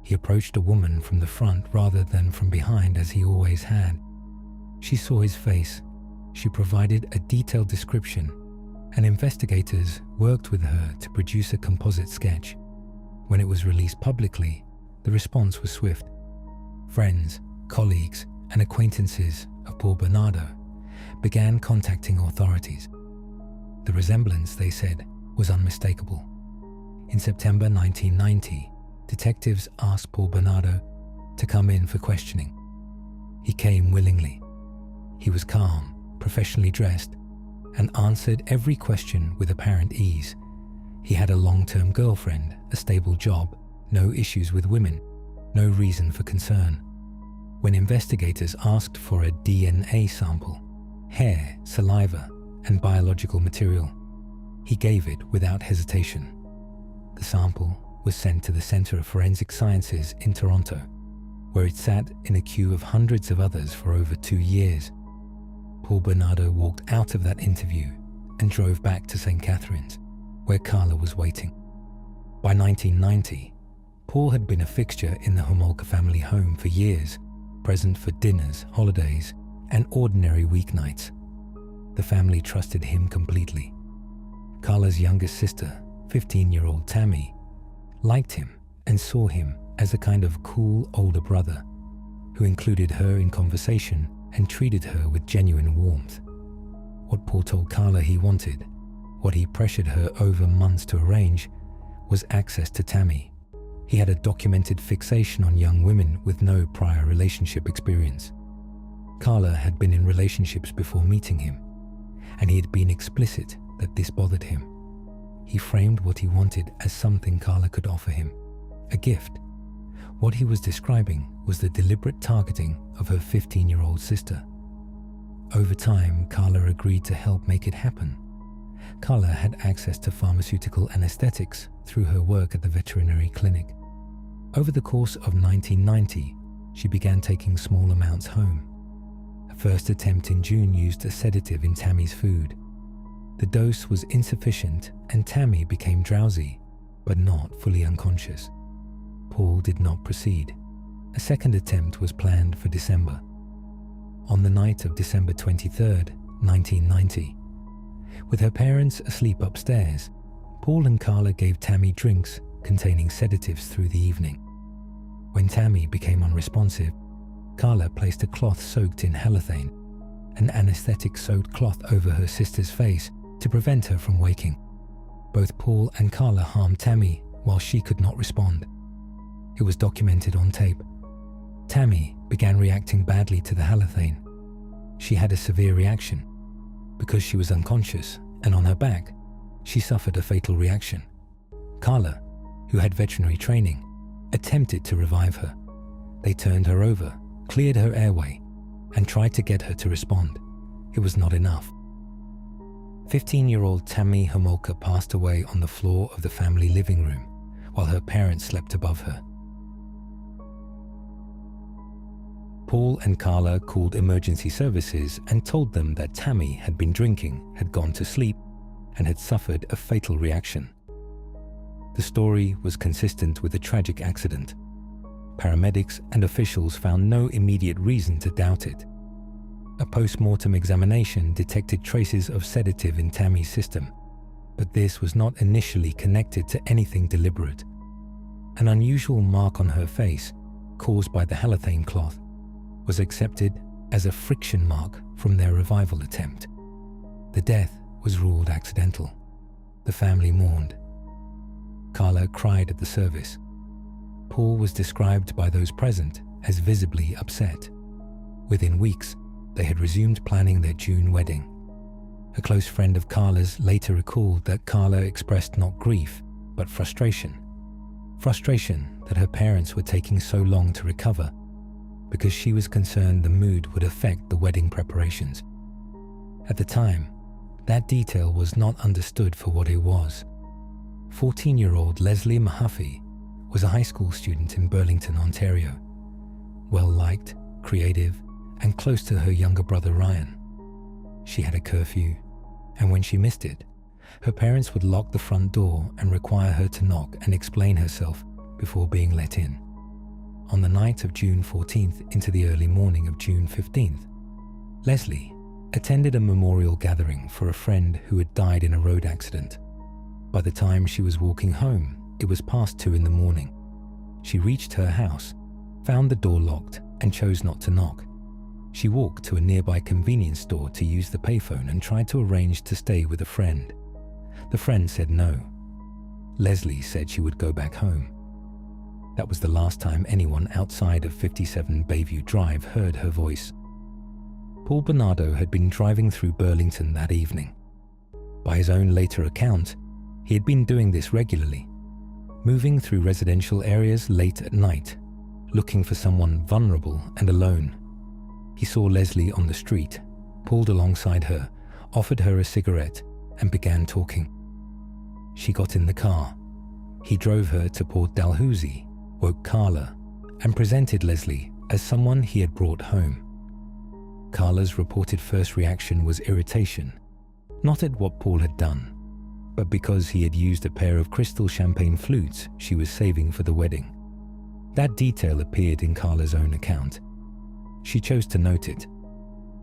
He approached a woman from the front rather than from behind as he always had. She saw his face. She provided a detailed description, and investigators worked with her to produce a composite sketch. When it was released publicly, the response was swift. Friends, colleagues, and acquaintances of Paul Bernardo began contacting authorities. The resemblance, they said, was unmistakable. In September 1990, detectives asked Paul Bernardo to come in for questioning. He came willingly. He was calm, professionally dressed, and answered every question with apparent ease. He had a long-term girlfriend, a stable job, no issues with women, no reason for concern. When investigators asked for a DNA sample, hair, saliva, and biological material, he gave it without hesitation. The sample was sent to the Centre of Forensic Sciences in Toronto, where it sat in a queue of hundreds of others for over 2 years. Paul Bernardo walked out of that interview and drove back to St. Catharines, where Karla was waiting. By 1990, Paul had been a fixture in the Homolka family home for years, present for dinners, holidays, and ordinary weeknights. The family trusted him completely. Karla's youngest sister, 15-year-old Tammy, liked him and saw him as a kind of cool older brother who included her in conversation and treated her with genuine warmth. What Paul told Karla he wanted, what he pressured her over months to arrange, was access to Tammy. He had a documented fixation on young women with no prior relationship experience. Karla had been in relationships before meeting him, and he had been explicit that this bothered him. He framed what he wanted as something Karla could offer him, a gift. What he was describing was the deliberate targeting of her 15-year-old sister. Over time, Karla agreed to help make it happen. Karla had access to pharmaceutical anesthetics through her work at the veterinary clinic. Over the course of 1990, she began taking small amounts home. Her first attempt in June used a sedative in Tammy's food. The dose was insufficient and Tammy became drowsy, but not fully unconscious. Paul did not proceed. A second attempt was planned for December. On the night of December 23rd, 1990, with her parents asleep upstairs, Paul and Karla gave Tammy drinks containing sedatives through the evening. When Tammy became unresponsive, Karla placed a cloth soaked in halothane, an anesthetic-soaked cloth over her sister's face to prevent her from waking. Both Paul and Karla harmed Tammy while she could not respond. It was documented on tape. Tammy began reacting badly to the halothane. She had a severe reaction. Because she was unconscious and on her back, she suffered a fatal reaction. Karla, who had veterinary training, attempted to revive her. They turned her over, cleared her airway, and tried to get her to respond. It was not enough. 15-year-old Tammy Homolka passed away on the floor of the family living room while her parents slept above her. Paul and Karla called emergency services and told them that Tammy had been drinking, had gone to sleep, and had suffered a fatal reaction. The story was consistent with a tragic accident. Paramedics and officials found no immediate reason to doubt it. A post-mortem examination detected traces of sedative in Tammy's system, but this was not initially connected to anything deliberate. An unusual mark on her face, caused by the halothane cloth, was accepted as a friction mark from their revival attempt. The death was ruled accidental. The family mourned. Karla cried at the service. Paul was described by those present as visibly upset. Within weeks, they had resumed planning their June wedding. A close friend of Karla's later recalled that Karla expressed not grief, but frustration. Frustration that her parents were taking so long to recover, because she was concerned the mood would affect the wedding preparations. At the time, that detail was not understood for what it was. 14-year-old Leslie Mahaffey was a high school student in Burlington, Ontario. Well-liked, creative, and close to her younger brother Ryan. She had a curfew, and when she missed it, her parents would lock the front door and require her to knock and explain herself before being let in. On the night of June 14th into the early morning of June 15th, Leslie attended a memorial gathering for a friend who had died in a road accident. By the time she was walking home, it was past 2 in the morning. She reached her house, found the door locked, and chose not to knock. She walked to a nearby convenience store to use the payphone and tried to arrange to stay with a friend. The friend said no. Leslie said she would go back home. That was the last time anyone outside of 57 Bayview Drive heard her voice. Paul Bernardo had been driving through Burlington that evening. By his own later account, he had been doing this regularly, moving through residential areas late at night, looking for someone vulnerable and alone. He saw Leslie on the street, pulled alongside her, offered her a cigarette, and began talking. She got in the car. He drove her to Port Dalhousie, woke Karla, and presented Leslie as someone he had brought home. Karla's reported first reaction was irritation, not at what Paul had done, but because he had used a pair of crystal champagne flutes she was saving for the wedding. That detail appeared in Karla's own account. She chose to note it.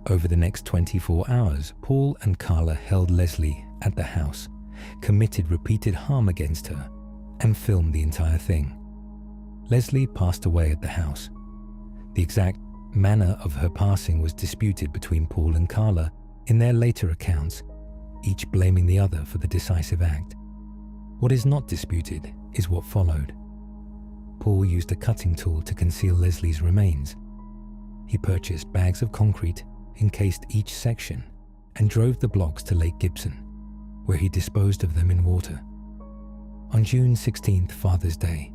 Over the next 24 hours, Paul and Karla held Leslie at the house, committed repeated harm against her, and filmed the entire thing. Leslie passed away at the house. The exact manner of her passing was disputed between Paul and Karla in their later accounts, each blaming the other for the decisive act. What is not disputed is what followed. Paul used a cutting tool to conceal Leslie's remains. He purchased bags of concrete, encased each section, and drove the blocks to Lake Gibson, where he disposed of them in water. On June 16th, Father's Day,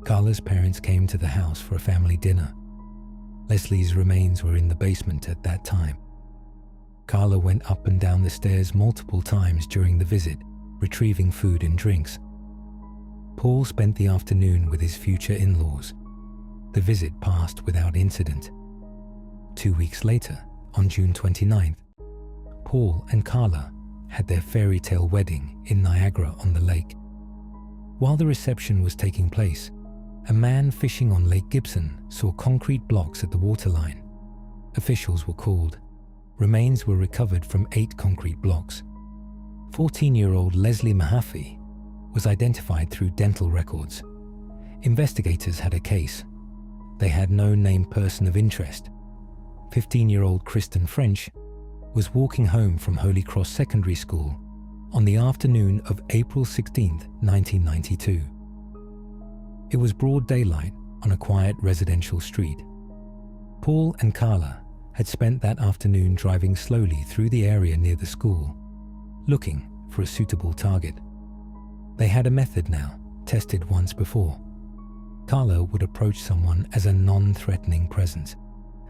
Karla's parents came to the house for a family dinner. Leslie's remains were in the basement at that time. Karla went up and down the stairs multiple times during the visit, retrieving food and drinks. Paul spent the afternoon with his future in-laws. The visit passed without incident. 2 weeks later, on June 29th, Paul and Karla had their fairy tale wedding in Niagara-on-the-Lake. While the reception was taking place, a man fishing on Lake Gibson saw concrete blocks at the waterline. Officials were called. Remains were recovered from 8 concrete blocks. 14-year-old Leslie Mahaffey was identified through dental records. Investigators had a case. They had no named person of interest. 15-year-old Kristen French was walking home from Holy Cross Secondary School on the afternoon of April 16, 1992. It was broad daylight on a quiet residential street. Paul and Karla had spent that afternoon driving slowly through the area near the school, looking for a suitable target. They had a method now, tested once before. Karla would approach someone as a non-threatening presence,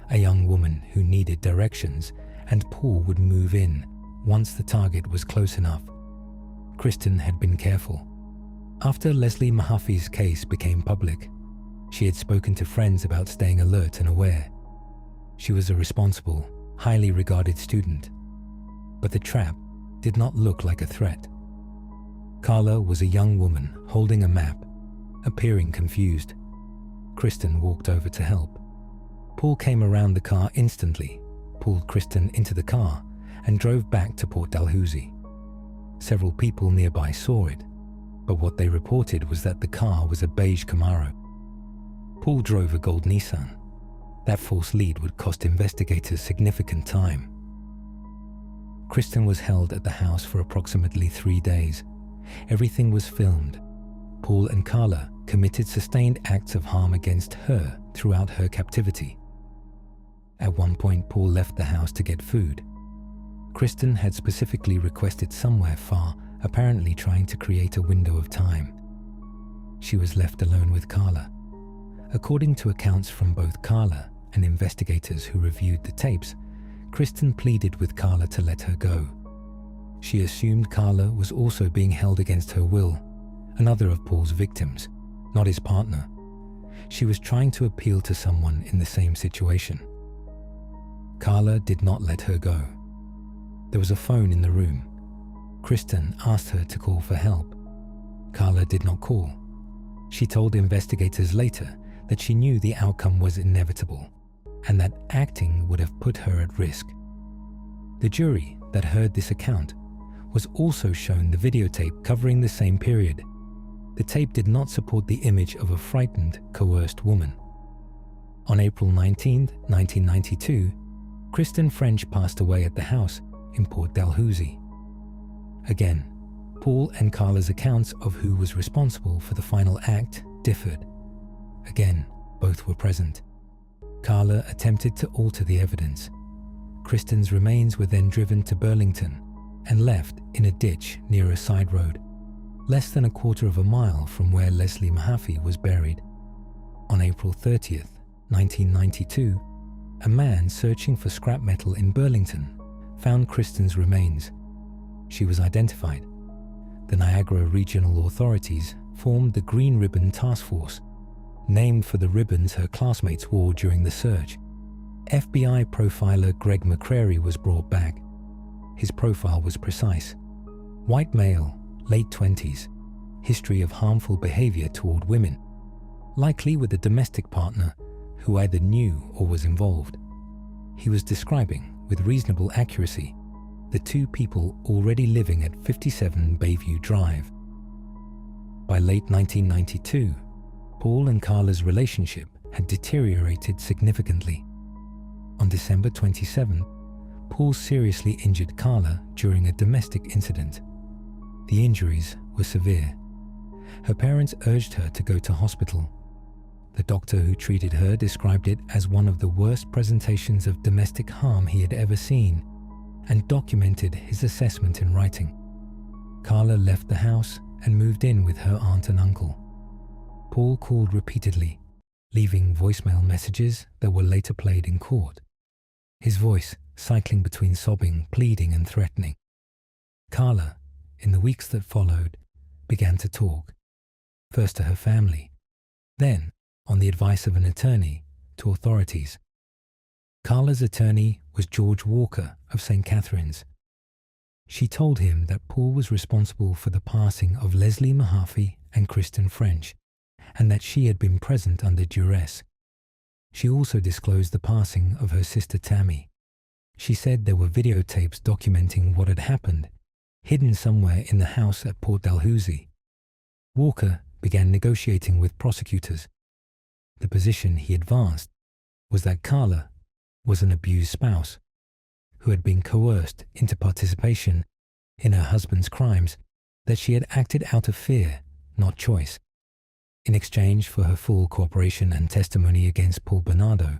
a young woman who needed directions, and Paul would move in once the target was close enough. Kristen had been careful. After Leslie Mahaffey's case became public, she had spoken to friends about staying alert and aware. She was a responsible, highly regarded student, but the trap did not look like a threat. Karla was a young woman holding a map, appearing confused. Kristen walked over to help. Paul came around the car instantly, pulled Kristen into the car, and drove back to Port Dalhousie. Several people nearby saw it, but what they reported was that the car was a beige Camaro. Paul drove a gold Nissan. That false lead would cost investigators significant time. Kristen was held at the house for approximately 3 days. Everything was filmed. Paul and Karla committed sustained acts of harm against her throughout her captivity. At one point, Paul left the house to get food. Kristen had specifically requested somewhere far, apparently trying to create a window of time. She was left alone with Karla. According to accounts from both Karla and investigators who reviewed the tapes, Kristen pleaded with Karla to let her go. She assumed Karla was also being held against her will, another of Paul's victims, not his partner. She was trying to appeal to someone in the same situation. Karla did not let her go. There was a phone in the room. Kristen asked her to call for help. Karla did not call. She told investigators later that she knew the outcome was inevitable and that acting would have put her at risk. The jury that heard this account was also shown the videotape covering the same period. The tape did not support the image of a frightened, coerced woman. On April 19, 1992, Kristen French passed away at the house in Port Dalhousie. Again, Paul and Karla's accounts of who was responsible for the final act differed. Again, both were present. Karla attempted to alter the evidence. Kristen's remains were then driven to Burlington and left in a ditch near a side road, less than a quarter of a mile from where Leslie Mahaffey was buried. On April 30th, 1992, a man searching for scrap metal in Burlington found Kristen's remains. She was identified. The Niagara Regional Authorities formed the Green Ribbon Task Force, named for the ribbons her classmates wore during the search. FBI profiler Greg McCrary was brought back. His profile was precise. White male, late 20s, history of harmful behavior toward women, likely with a domestic partner who either knew or was involved. He was describing, with reasonable accuracy, the two people already living at 57 Bayview Drive. By late 1992, Paul and Karla's relationship had deteriorated significantly. On December 27, Paul seriously injured Karla during a domestic incident. The injuries were severe. Her parents urged her to go to hospital. The doctor who treated her described it as one of the worst presentations of domestic harm he had ever seen and documented his assessment in writing. Karla left the house and moved in with her aunt and uncle. Paul called repeatedly, leaving voicemail messages that were later played in court. His voice cycling between sobbing, pleading, and threatening. Karla, in the weeks that followed, began to talk, first to her family, then, on the advice of an attorney, to authorities. Karla's attorney was George Walker of St. Catherine's. She told him that Paul was responsible for the passing of Leslie Mahaffey and Kristen French, and that she had been present under duress. She also disclosed the passing of her sister Tammy. She said there were videotapes documenting what had happened, hidden somewhere in the house at Port Dalhousie. Walker began negotiating with prosecutors. The position he advanced was that Karla was an abused spouse who had been coerced into participation in her husband's crimes, that she had acted out of fear, not choice. In exchange for her full cooperation and testimony against Paul Bernardo,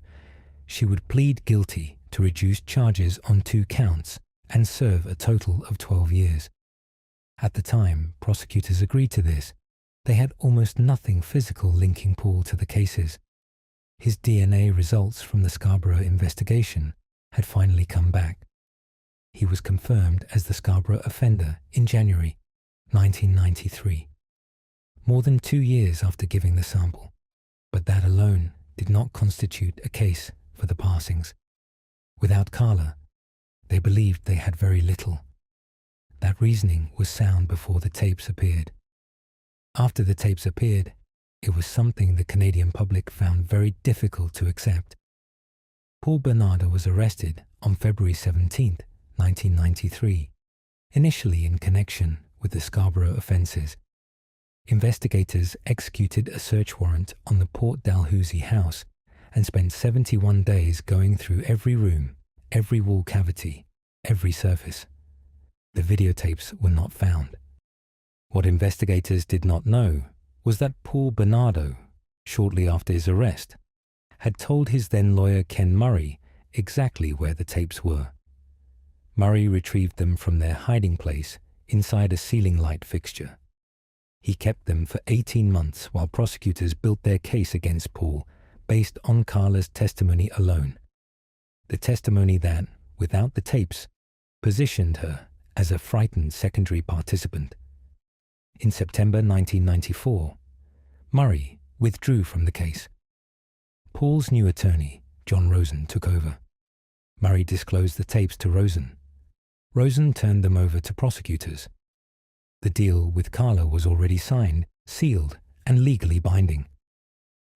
she would plead guilty to reduced charges on 2 counts and serve a total of 12 years. At the time, prosecutors agreed to this. They had almost nothing physical linking Paul to the cases. His DNA results from the Scarborough investigation had finally come back. He was confirmed as the Scarborough offender in January 1993, more than 2 years after giving the sample. But that alone did not constitute a case for the passings. Without Karla, they believed they had very little. That reasoning was sound before the tapes appeared. After the tapes appeared, it was something the Canadian public found very difficult to accept. Paul Bernardo was arrested on February 17, 1993, initially in connection with the Scarborough offences. Investigators executed a search warrant on the Port Dalhousie house and spent 71 days going through every room, every wall cavity, every surface. The videotapes were not found. What investigators did not know was that Paul Bernardo, shortly after his arrest, had told his then lawyer Ken Murray exactly where the tapes were. Murray retrieved them from their hiding place inside a ceiling light fixture. He kept them for 18 months while prosecutors built their case against Paul based on Karla's testimony alone. The testimony that, without the tapes, positioned her as a frightened secondary participant. In September 1994, Murray withdrew from the case. Paul's new attorney, John Rosen, took over. Murray disclosed the tapes to Rosen. Rosen turned them over to prosecutors. The deal with Karla was already signed, sealed, and legally binding.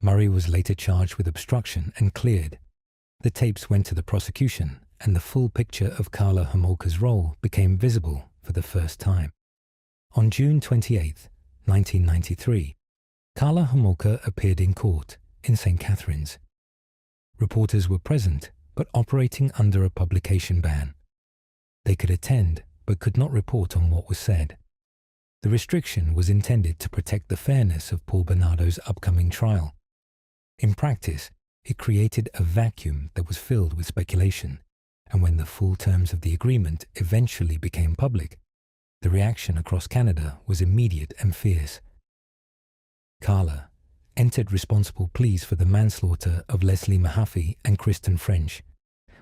Murray was later charged with obstruction and cleared. The tapes went to the prosecution, and the full picture of Karla Homolka's role became visible for the first time. On June 28, 1993, Karla Homolka appeared in court in St. Catherine's. Reporters were present, but operating under a publication ban. They could attend, but could not report on what was said. The restriction was intended to protect the fairness of Paul Bernardo's upcoming trial. In practice, it created a vacuum that was filled with speculation, and when the full terms of the agreement eventually became public, the reaction across Canada was immediate and fierce. Karla entered responsible pleas for the manslaughter of Leslie Mahaffey and Kristen French,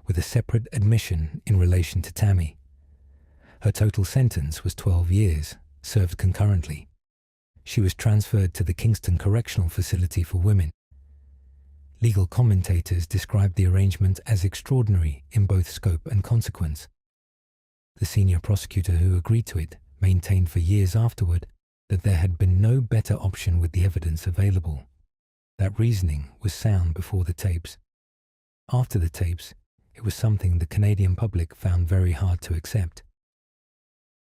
with a separate admission in relation to Tammy. Her total sentence was 12 years, served concurrently. She was transferred to the Kingston Correctional Facility for Women. Legal commentators described the arrangement as extraordinary in both scope and consequence. The senior prosecutor who agreed to it maintained for years afterward that there had been no better option with the evidence available. That reasoning was sound before the tapes. After the tapes, it was something the Canadian public found very hard to accept.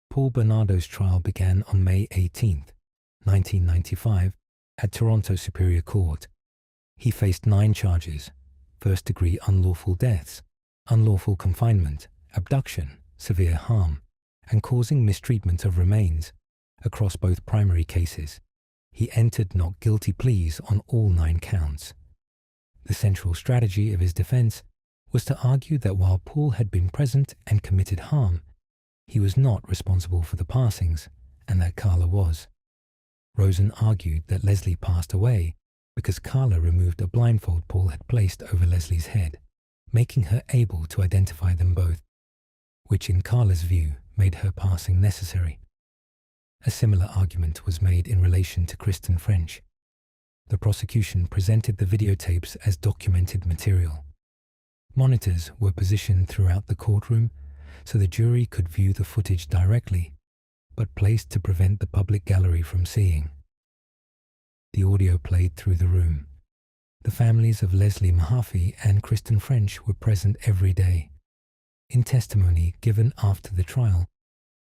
Paul Bernardo's trial began on May 18, 1995, at Toronto Superior Court. He faced 9 charges: first-degree unlawful deaths, unlawful confinement, abduction, severe harm, and causing mistreatment of remains across both primary cases. He entered not guilty pleas on all 9 counts. The central strategy of his defense was to argue that while Paul had been present and committed harm, he was not responsible for the passings, and that Karla was. Rosen argued that Leslie passed away because Karla removed a blindfold Paul had placed over Leslie's head, making her able to identify them both, which in Karla's view made her passing necessary. A similar argument was made in relation to Kristen French. The prosecution presented the videotapes as documented material. Monitors were positioned throughout the courtroom so the jury could view the footage directly, but placed to prevent the public gallery from seeing. The audio played through the room. The families of Leslie Mahaffey and Kristen French were present every day. In testimony given after the trial,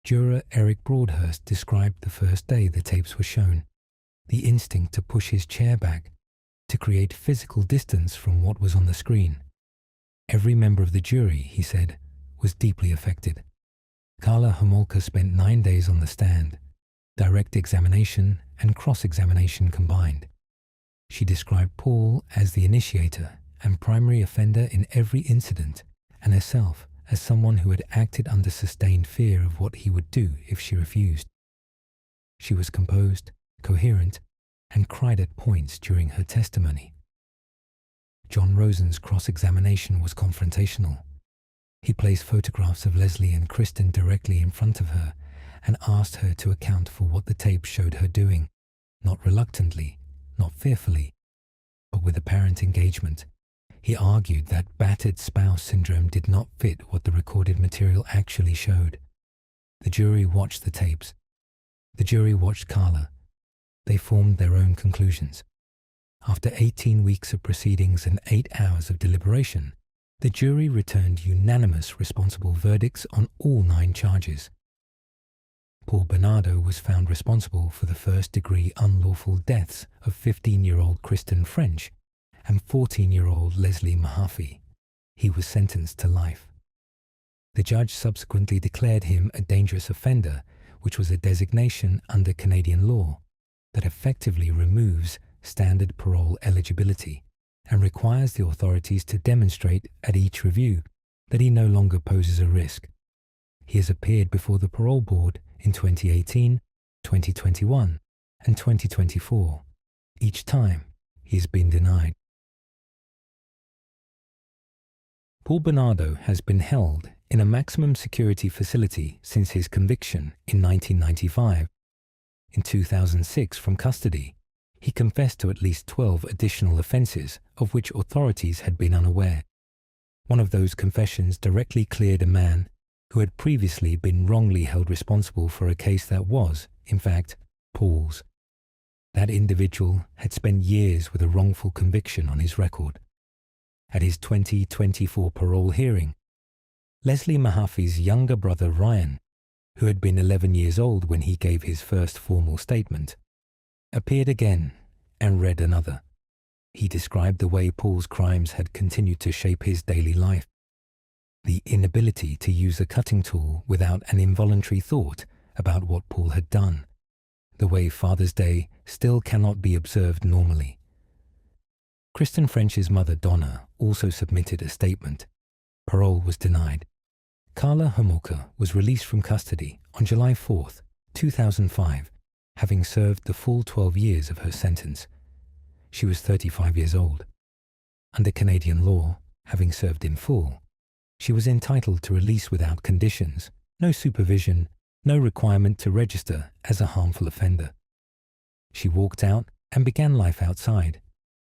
juror Eric Broadhurst described the first day the tapes were shown, the instinct to push his chair back, to create physical distance from what was on the screen. Every member of the jury, he said, was deeply affected. Karla Homolka spent 9 days on the stand, direct examination and cross-examination combined. She described Paul as the initiator and primary offender in every incident, and herself as someone who had acted under sustained fear of what he would do if she refused. She was composed, coherent, and cried at points during her testimony. John Rosen's cross-examination was confrontational. He placed photographs of Leslie and Kristen directly in front of her and asked her to account for what the tape showed her doing, not reluctantly, not fearfully, but with apparent engagement. He argued that battered spouse syndrome did not fit what the recorded material actually showed. The jury watched the tapes. The jury watched Karla. They formed their own conclusions. After 18 weeks of proceedings and 8 hours of deliberation, the jury returned unanimous responsible verdicts on all 9 charges. Paul Bernardo was found responsible for the first-degree unlawful deaths of 15-year-old Kristen French and 14-year-old Leslie Mahaffey. He was sentenced to life. The judge subsequently declared him a dangerous offender, which was a designation under Canadian law that effectively removes standard parole eligibility and requires the authorities to demonstrate at each review that he no longer poses a risk. He has appeared before the parole board in 2018, 2021, and 2024. Each time, he has been denied. Paul Bernardo has been held in a maximum security facility since his conviction in 1995. In 2006, from custody, he confessed to at least 12 additional offences of which authorities had been unaware. One of those confessions directly cleared a man who had previously been wrongly held responsible for a case that was, in fact, Paul's. That individual had spent years with a wrongful conviction on his record. At his 2024 parole hearing, Leslie Mahaffey's younger brother Ryan, who had been 11 years old when he gave his first formal statement, appeared again and read another. He described the way Paul's crimes had continued to shape his daily life. The inability to use a cutting tool without an involuntary thought about what Paul had done. The way Father's Day still cannot be observed normally. Kristen French's mother Donna also submitted a statement. Parole was denied. Karla Homolka was released from custody on July 4, 2005, having served the full 12 years of her sentence. She was 35 years old. Under Canadian law, having served in full, she was entitled to release without conditions, no supervision, no requirement to register as a harmful offender. She walked out and began life outside.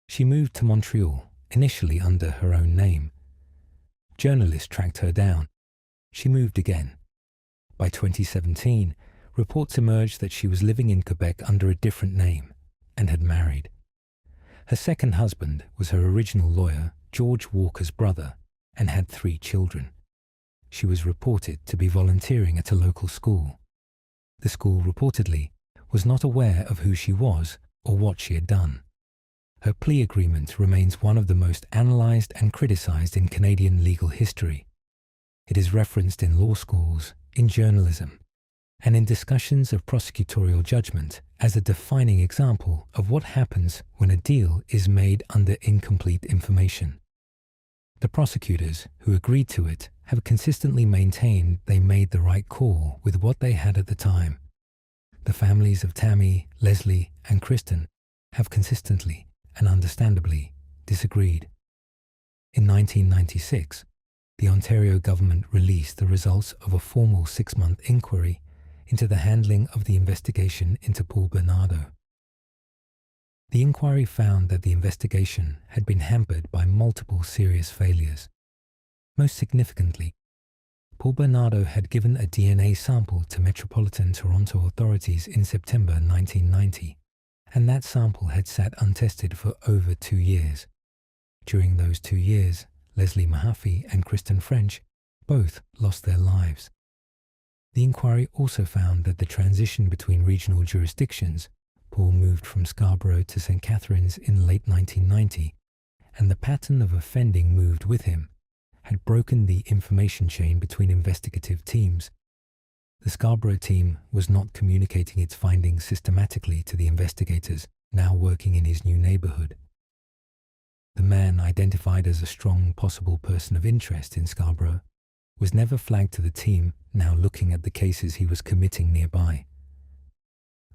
She moved to Montreal, initially under her own name. Journalists tracked her down. She moved again. By 2017, reports emerged that she was living in Quebec under a different name and had married. Her second husband was her original lawyer, George Walker's brother, and had 3 children. She was reported to be volunteering at a local school. The school reportedly was not aware of who she was or what she had done. Her plea agreement remains one of the most analysed and criticised in Canadian legal history. It is referenced in law schools, in journalism, and in discussions of prosecutorial judgment as a defining example of what happens when a deal is made under incomplete information. The prosecutors who agreed to it have consistently maintained they made the right call with what they had at the time. The families of Tammy, Leslie, and Kristen have consistently and understandably disagreed. In 1996, the Ontario government released the results of a formal 6-month inquiry into the handling of the investigation into Paul Bernardo. The inquiry found that the investigation had been hampered by multiple serious failures. Most significantly, Paul Bernardo had given a DNA sample to Metropolitan Toronto authorities in September 1990, and that sample had sat untested for over 2 years. During those 2 years, Leslie Mahaffey and Kristen French both lost their lives. The inquiry also found that the transition between regional jurisdictions, Paul moved from Scarborough to St. Catharines in late 1990, and the pattern of offending moved with him, had broken the information chain between investigative teams. The Scarborough team was not communicating its findings systematically to the investigators now working in his new neighborhood. The man identified as a strong possible person of interest in Scarborough was never flagged to the team now looking at the cases he was committing nearby.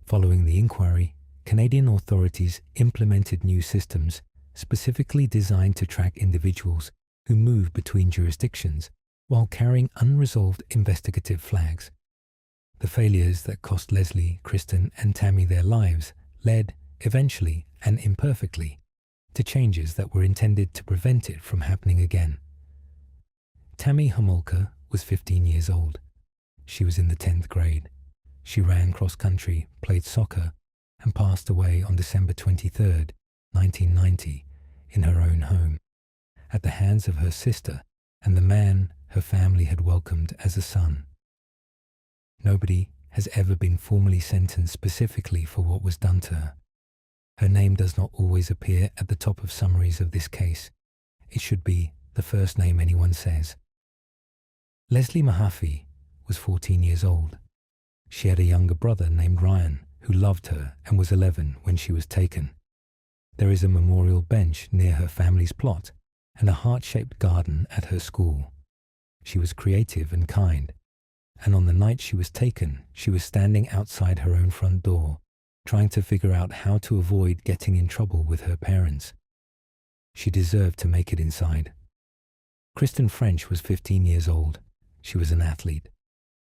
Following the inquiry, Canadian authorities implemented new systems specifically designed to track individuals who move between jurisdictions while carrying unresolved investigative flags. The failures that cost Leslie, Kristen, and Tammy their lives led, eventually and imperfectly, to changes that were intended to prevent it from happening again. Tammy Homolka was 15 years old. She was in the 10th grade. She ran cross-country, played soccer, and passed away on December 23, 1990, in her own home, at the hands of her sister and the man her family had welcomed as a son. Nobody has ever been formally sentenced specifically for what was done to her. Her name does not always appear at the top of summaries of this case. It should be the first name anyone says. Leslie Mahaffey was 14 years old. She had a younger brother named Ryan who loved her and was 11 when she was taken. There is a memorial bench near her family's plot and a heart-shaped garden at her school. She was creative and kind, and on the night she was taken, she was standing outside her own front door, trying to figure out how to avoid getting in trouble with her parents. She deserved to make it inside. Kristen French was 15 years old. She was an athlete.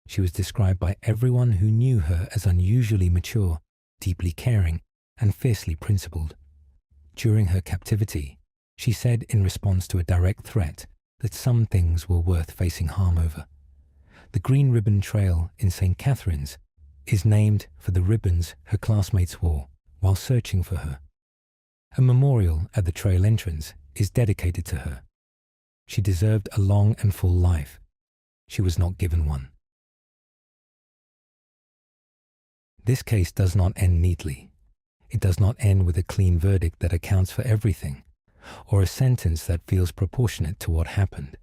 She was described by everyone who knew her as unusually mature, deeply caring, and fiercely principled. During her captivity, she said in response to a direct threat that some things were worth facing harm over. The Green Ribbon Trail in St. Catharines is named for the ribbons her classmates wore while searching for her. A memorial at the trail entrance is dedicated to her. She deserved a long and full life. She was not given one. This case does not end neatly. It does not end with a clean verdict that accounts for everything, or a sentence that feels proportionate to what happened.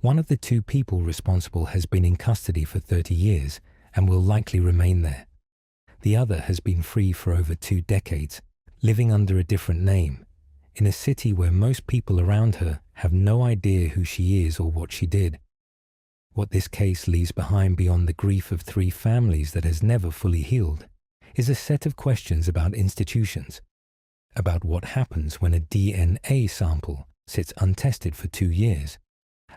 One of the two people responsible has been in custody for 30 years and will likely remain there. The other has been free for over 2 decades, living under a different name, in a city where most people around her have no idea who she is or what she did. What this case leaves behind beyond the grief of 3 families that has never fully healed is a set of questions about institutions, about what happens when a DNA sample sits untested for 2 years,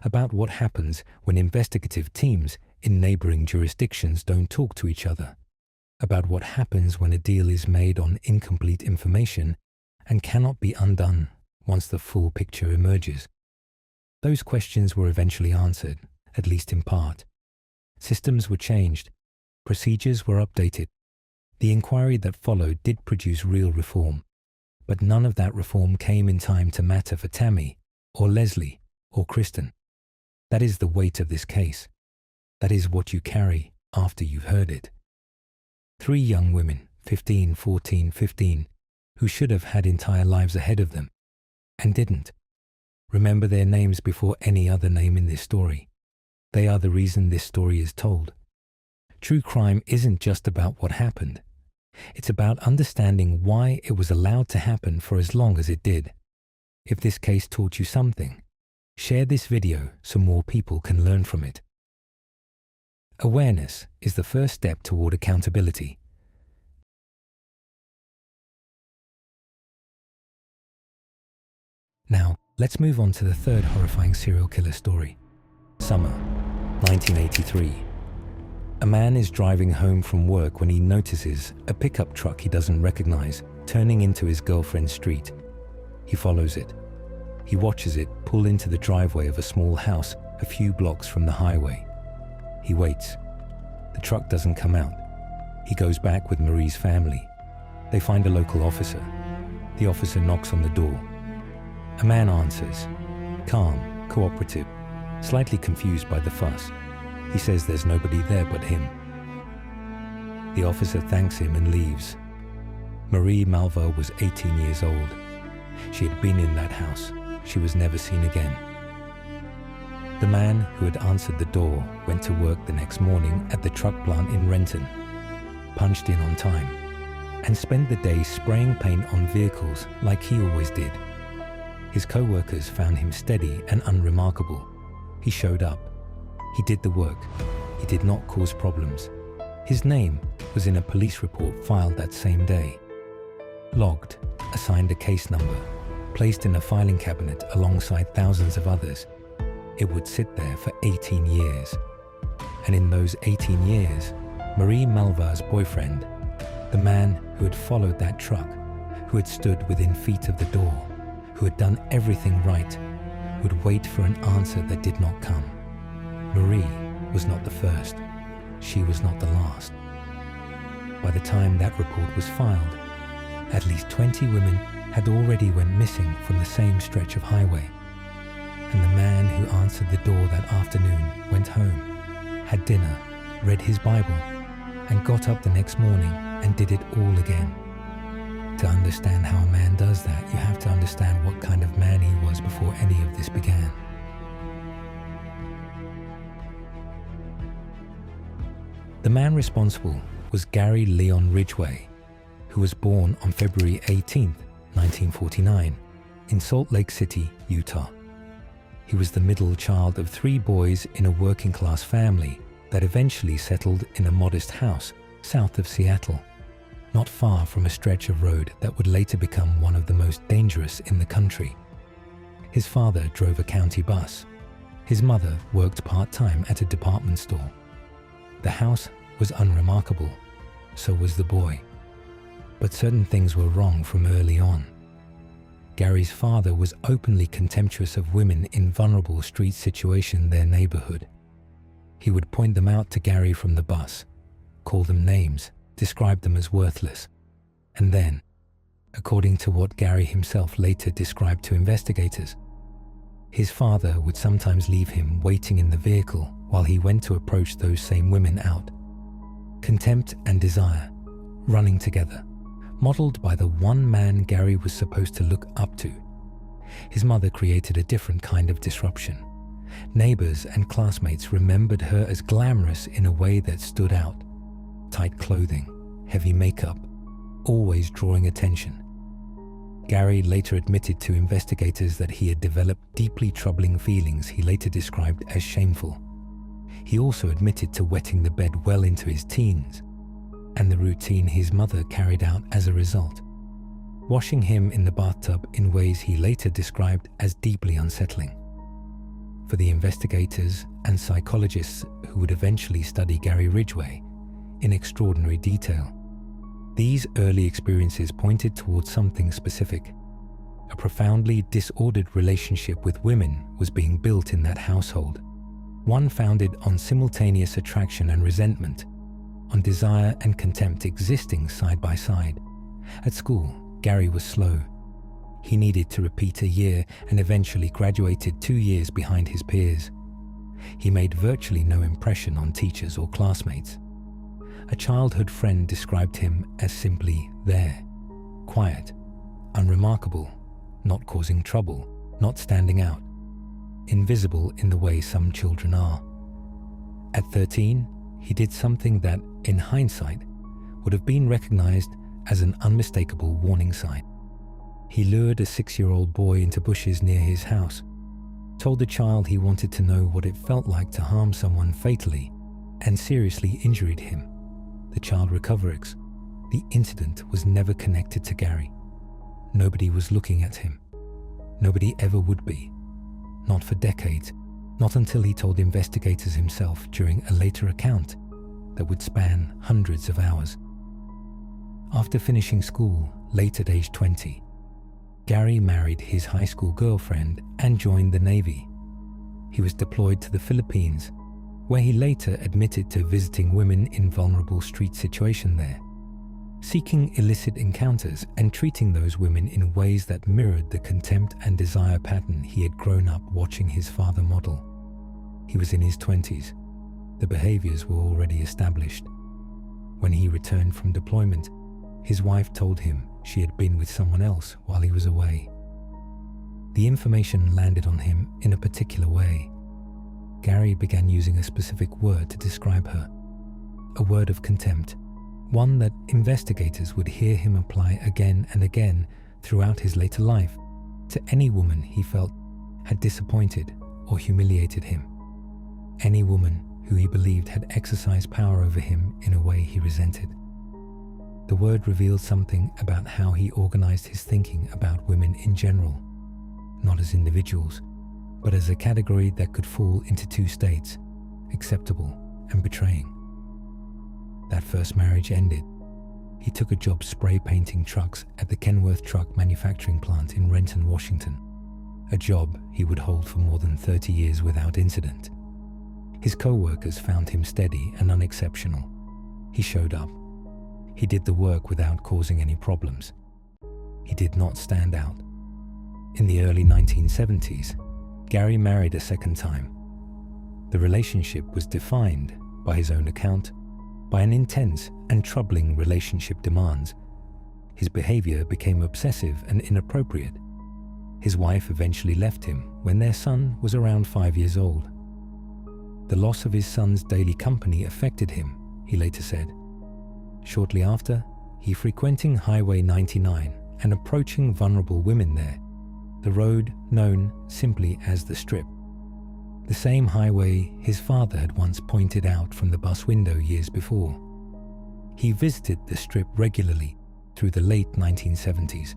about what happens when investigative teams in neighboring jurisdictions don't talk to each other, about what happens when a deal is made on incomplete information and cannot be undone once the full picture emerges. Those questions were eventually answered, at least in part. Systems were changed, procedures were updated. The inquiry that followed did produce real reform, but none of that reform came in time to matter for Tammy, or Leslie, or Kristen. That is the weight of this case. That is what you carry after you've heard it. 3 young women, 15, 14, 15, who should have had entire lives ahead of them, and didn't. Remember their names before any other name in this story. They are the reason this story is told. True crime isn't just about what happened. It's about understanding why it was allowed to happen for as long as it did. If this case taught you something, share this video so more people can learn from it. Awareness is the first step toward accountability. Now, let's move on to the third horrifying serial killer story. Summer, 1983. A man is driving home from work when he notices a pickup truck he doesn't recognize turning into his girlfriend's street. He follows it. He watches it pull into the driveway of a small house a few blocks from the highway. He waits. The truck doesn't come out. He goes back with Marie's family. They find a local officer. The officer knocks on the door. A man answers, calm, cooperative, slightly confused by the fuss. He says there's nobody there but him. The officer thanks him and leaves. Marie Malva was 18 years old. She had been in that house. She was never seen again. The man who had answered the door went to work the next morning at the truck plant in Renton, punched in on time, and spent the day spraying paint on vehicles like he always did. His co-workers found him steady and unremarkable. He showed up. He did the work. He did not cause problems. His name was in a police report filed that same day. Logged, assigned a case number, placed in a filing cabinet alongside thousands of others. It would sit there for 18 years. And in those 18 years, Marie Malva's boyfriend, the man who had followed that truck, who had stood within feet of the door, who had done everything right, would wait for an answer that did not come. Marie was not the first. She was not the last. By the time that report was filed, at least 20 women had already went missing from the same stretch of highway. And the man who answered the door that afternoon went home, had dinner, read his Bible, and got up the next morning and did it all again. To understand how a man does that, you have to understand what kind of man he was before any of this began. The man responsible was Gary Leon Ridgway, who was born on February 18, 1949, in Salt Lake City, Utah. He was the middle child of 3 boys in a working-class family that eventually settled in a modest house south of Seattle, not far from a stretch of road that would later become one of the most dangerous in the country. His father drove a county bus. His mother worked part-time at a department store. The house was unremarkable, so was the boy. But certain things were wrong from early on. Gary's father was openly contemptuous of women in vulnerable street situations in their neighborhood. He would point them out to Gary from the bus, call them names, describe them as worthless, and then, according to what Gary himself later described to investigators, his father would sometimes leave him waiting in the vehicle while he went to approach those same women out. Contempt and desire, running together, modeled by the one man Gary was supposed to look up to. His mother created a different kind of disruption. Neighbors and classmates remembered her as glamorous in a way that stood out. Tight clothing, heavy makeup, always drawing attention. Gary later admitted to investigators that he had developed deeply troubling feelings he later described as shameful. He also admitted to wetting the bed well into his teens, and the routine his mother carried out as a result, washing him in the bathtub in ways he later described as deeply unsettling. For the investigators and psychologists who would eventually study Gary Ridgway in extraordinary detail, these early experiences pointed towards something specific. A profoundly disordered relationship with women was being built in that household, one founded on simultaneous attraction and resentment, on desire and contempt existing side by side. At school, Gary was slow. He needed to repeat a year and eventually graduated 2 years behind his peers. He made virtually no impression on teachers or classmates. A childhood friend described him as simply there, quiet, unremarkable, not causing trouble, not standing out, invisible in the way some children are. At 13, he did something that, in hindsight, would have been recognized as an unmistakable warning sign. He lured a 6-year-old boy into bushes near his house, told the child he wanted to know what it felt like to harm someone fatally, and seriously injured him. The child recovers. The incident was never connected to Gary. Nobody was looking at him. Nobody ever would be. Not for decades, not until he told investigators himself during a later account that would span hundreds of hours. After finishing school, late at age 20, Gary married his high school girlfriend and joined the Navy. He was deployed to the Philippines, where he later admitted to visiting women in vulnerable street situations there, seeking illicit encounters and treating those women in ways that mirrored the contempt and desire pattern he had grown up watching his father model. He was in his 20s. The behaviors were already established. When he returned from deployment, his wife told him she had been with someone else while he was away. The information landed on him in a particular way. Gary began using a specific word to describe her, a word of contempt, one that investigators would hear him apply again and again throughout his later life to any woman he felt had disappointed or humiliated him, any woman who he believed had exercised power over him in a way he resented. The word revealed something about how he organized his thinking about women in general, not as individuals, but as a category that could fall into two states, acceptable and betraying. That first marriage ended. He took a job spray painting trucks at the Kenworth truck manufacturing plant in Renton, Washington, a job he would hold for more than 30 years without incident. His co-workers found him steady and unexceptional. He showed up. He did the work without causing any problems. He did not stand out. In the early 1970s, Gary married a second time. The relationship was defined, by his own account, by an intense and troubling relationship demands. His behavior became obsessive and inappropriate. His wife eventually left him when their son was around 5 years old. The loss of his son's daily company affected him, he later said. Shortly after, he frequenting Highway 99 and approaching vulnerable women there, the road known simply as the Strip, the same highway his father had once pointed out from the bus window years before. He visited the Strip regularly through the late 1970s.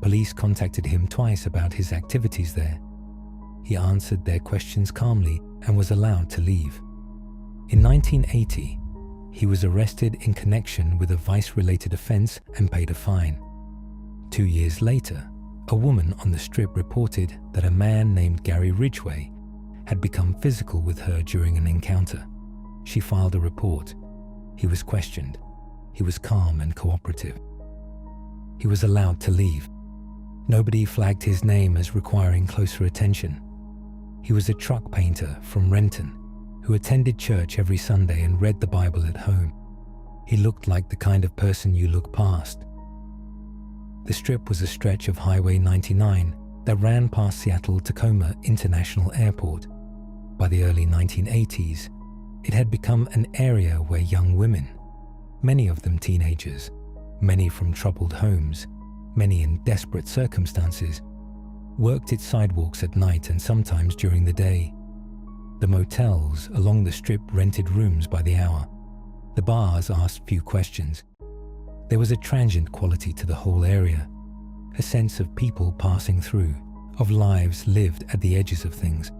Police contacted him twice about his activities there. He answered their questions calmly and was allowed to leave. In 1980, he was arrested in connection with a vice-related offense and paid a fine. 2 years later, a woman on the Strip reported that a man named Gary Ridgway had become physical with her during an encounter. She filed a report. He was questioned. He was calm and cooperative. He was allowed to leave. Nobody flagged his name as requiring closer attention. He was a truck painter from Renton who attended church every Sunday and read the Bible at home. He looked like the kind of person you look past. The Strip was a stretch of Highway 99 that ran past Seattle-Tacoma International Airport. By the early 1980s, it had become an area where young women, many of them teenagers, many from troubled homes, many in desperate circumstances, worked its sidewalks at night and sometimes during the day. The motels along the Strip rented rooms by the hour. The bars asked few questions. There was a transient quality to the whole area, a sense of people passing through, of lives lived at the edges of things.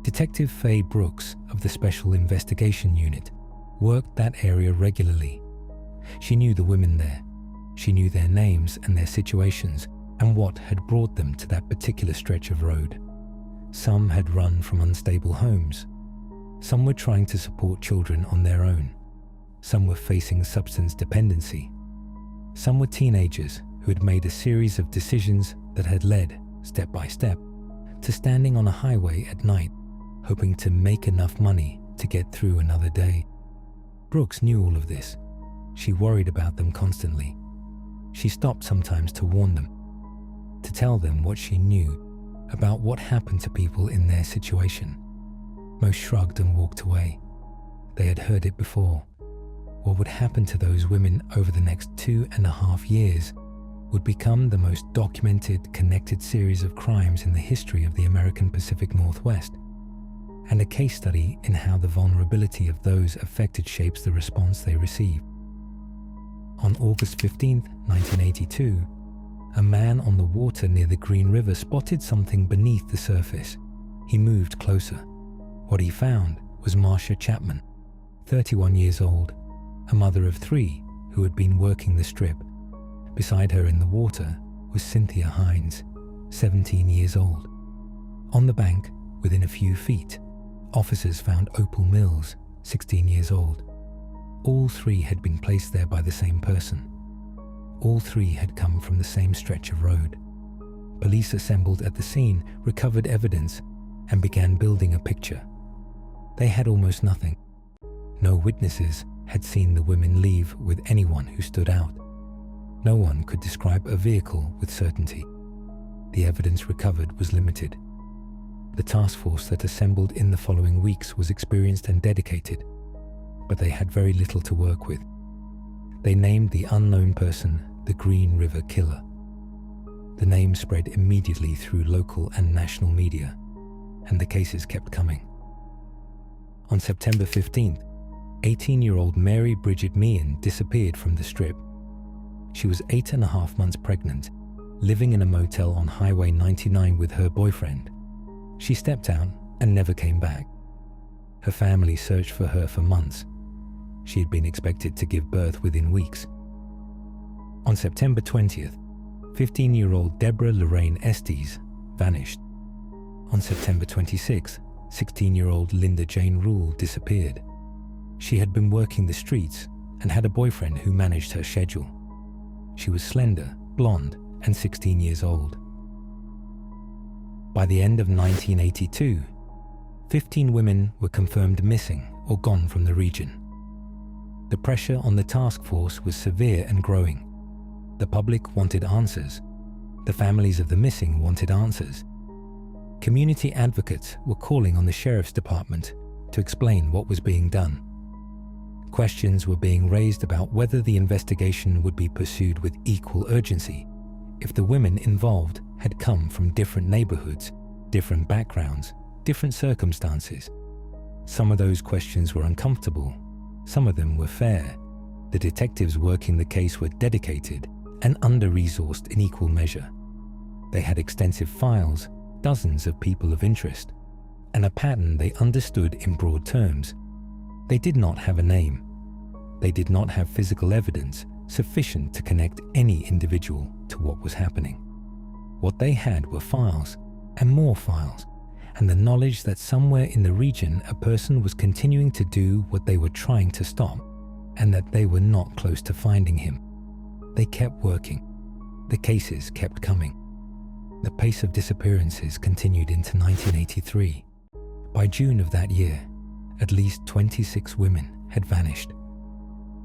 Detective Faye Brooks of the Special Investigation Unit worked that area regularly. She knew the women there. She knew their names and their situations and what had brought them to that particular stretch of road. Some had run from unstable homes. Some were trying to support children on their own. Some were facing substance dependency. Some were teenagers who had made a series of decisions that had led, step by step, to standing on a highway at night, hoping to make enough money to get through another day. Brooks knew all of this. She worried about them constantly. She stopped sometimes to warn them, to tell them what she knew about what happened to people in their situation. Most shrugged and walked away. They had heard it before. What would happen to those women over the next 2.5 years would become the most documented, connected series of crimes in the history of the American Pacific Northwest, and a case study in how the vulnerability of those affected shapes the response they receive. On August 15, 1982, a man on the water near the Green River spotted something beneath the surface. He moved closer. What he found was Marcia Chapman, 31 years old, a mother of 3 who had been working the strip. Beside her in the water was Cynthia Hines, 17 years old. On the bank, within a few feet, officers found Opal Mills, 16 years old. All 3 had been placed there by the same person. All 3 had come from the same stretch of road. Police assembled at the scene, recovered evidence, and began building a picture. They had almost nothing. No witnesses had seen the women leave with anyone who stood out. No one could describe a vehicle with certainty. The evidence recovered was limited. The task force that assembled in the following weeks was experienced and dedicated, but they had very little to work with. They named the unknown person the Green River Killer. The name spread immediately through local and national media, and the cases kept coming. On September 15th, 18-year-old Mary Bridget Meehan disappeared from the strip. She was 8.5 months pregnant, living in a motel on Highway 99 with her boyfriend. She stepped out and never came back. Her family searched for her for months. She had been expected to give birth within weeks. On September 20th, 15-year-old Deborah Lorraine Estes vanished. On September 26th, 16-year-old Linda Jane Rule disappeared. She had been working the streets and had a boyfriend who managed her schedule. She was slender, blonde, and 16 years old. By the end of 1982, 15 women were confirmed missing or gone from the region. The pressure on the task force was severe and growing. The public wanted answers. The families of the missing wanted answers. Community advocates were calling on the sheriff's department to explain what was being done. Questions were being raised about whether the investigation would be pursued with equal urgency if the women involved had come from different neighborhoods, different backgrounds, different circumstances. Some of those questions were uncomfortable. Some of them were fair. The detectives working the case were dedicated and under-resourced in equal measure. They had extensive files, dozens of people of interest, and a pattern they understood in broad terms. They did not have a name. They did not have physical evidence sufficient to connect any individual to what was happening. What they had were files, and more files, and the knowledge that somewhere in the region a person was continuing to do what they were trying to stop, and that they were not close to finding him. They kept working. The cases kept coming. The pace of disappearances continued into 1983. By June of that year, at least 26 women had vanished.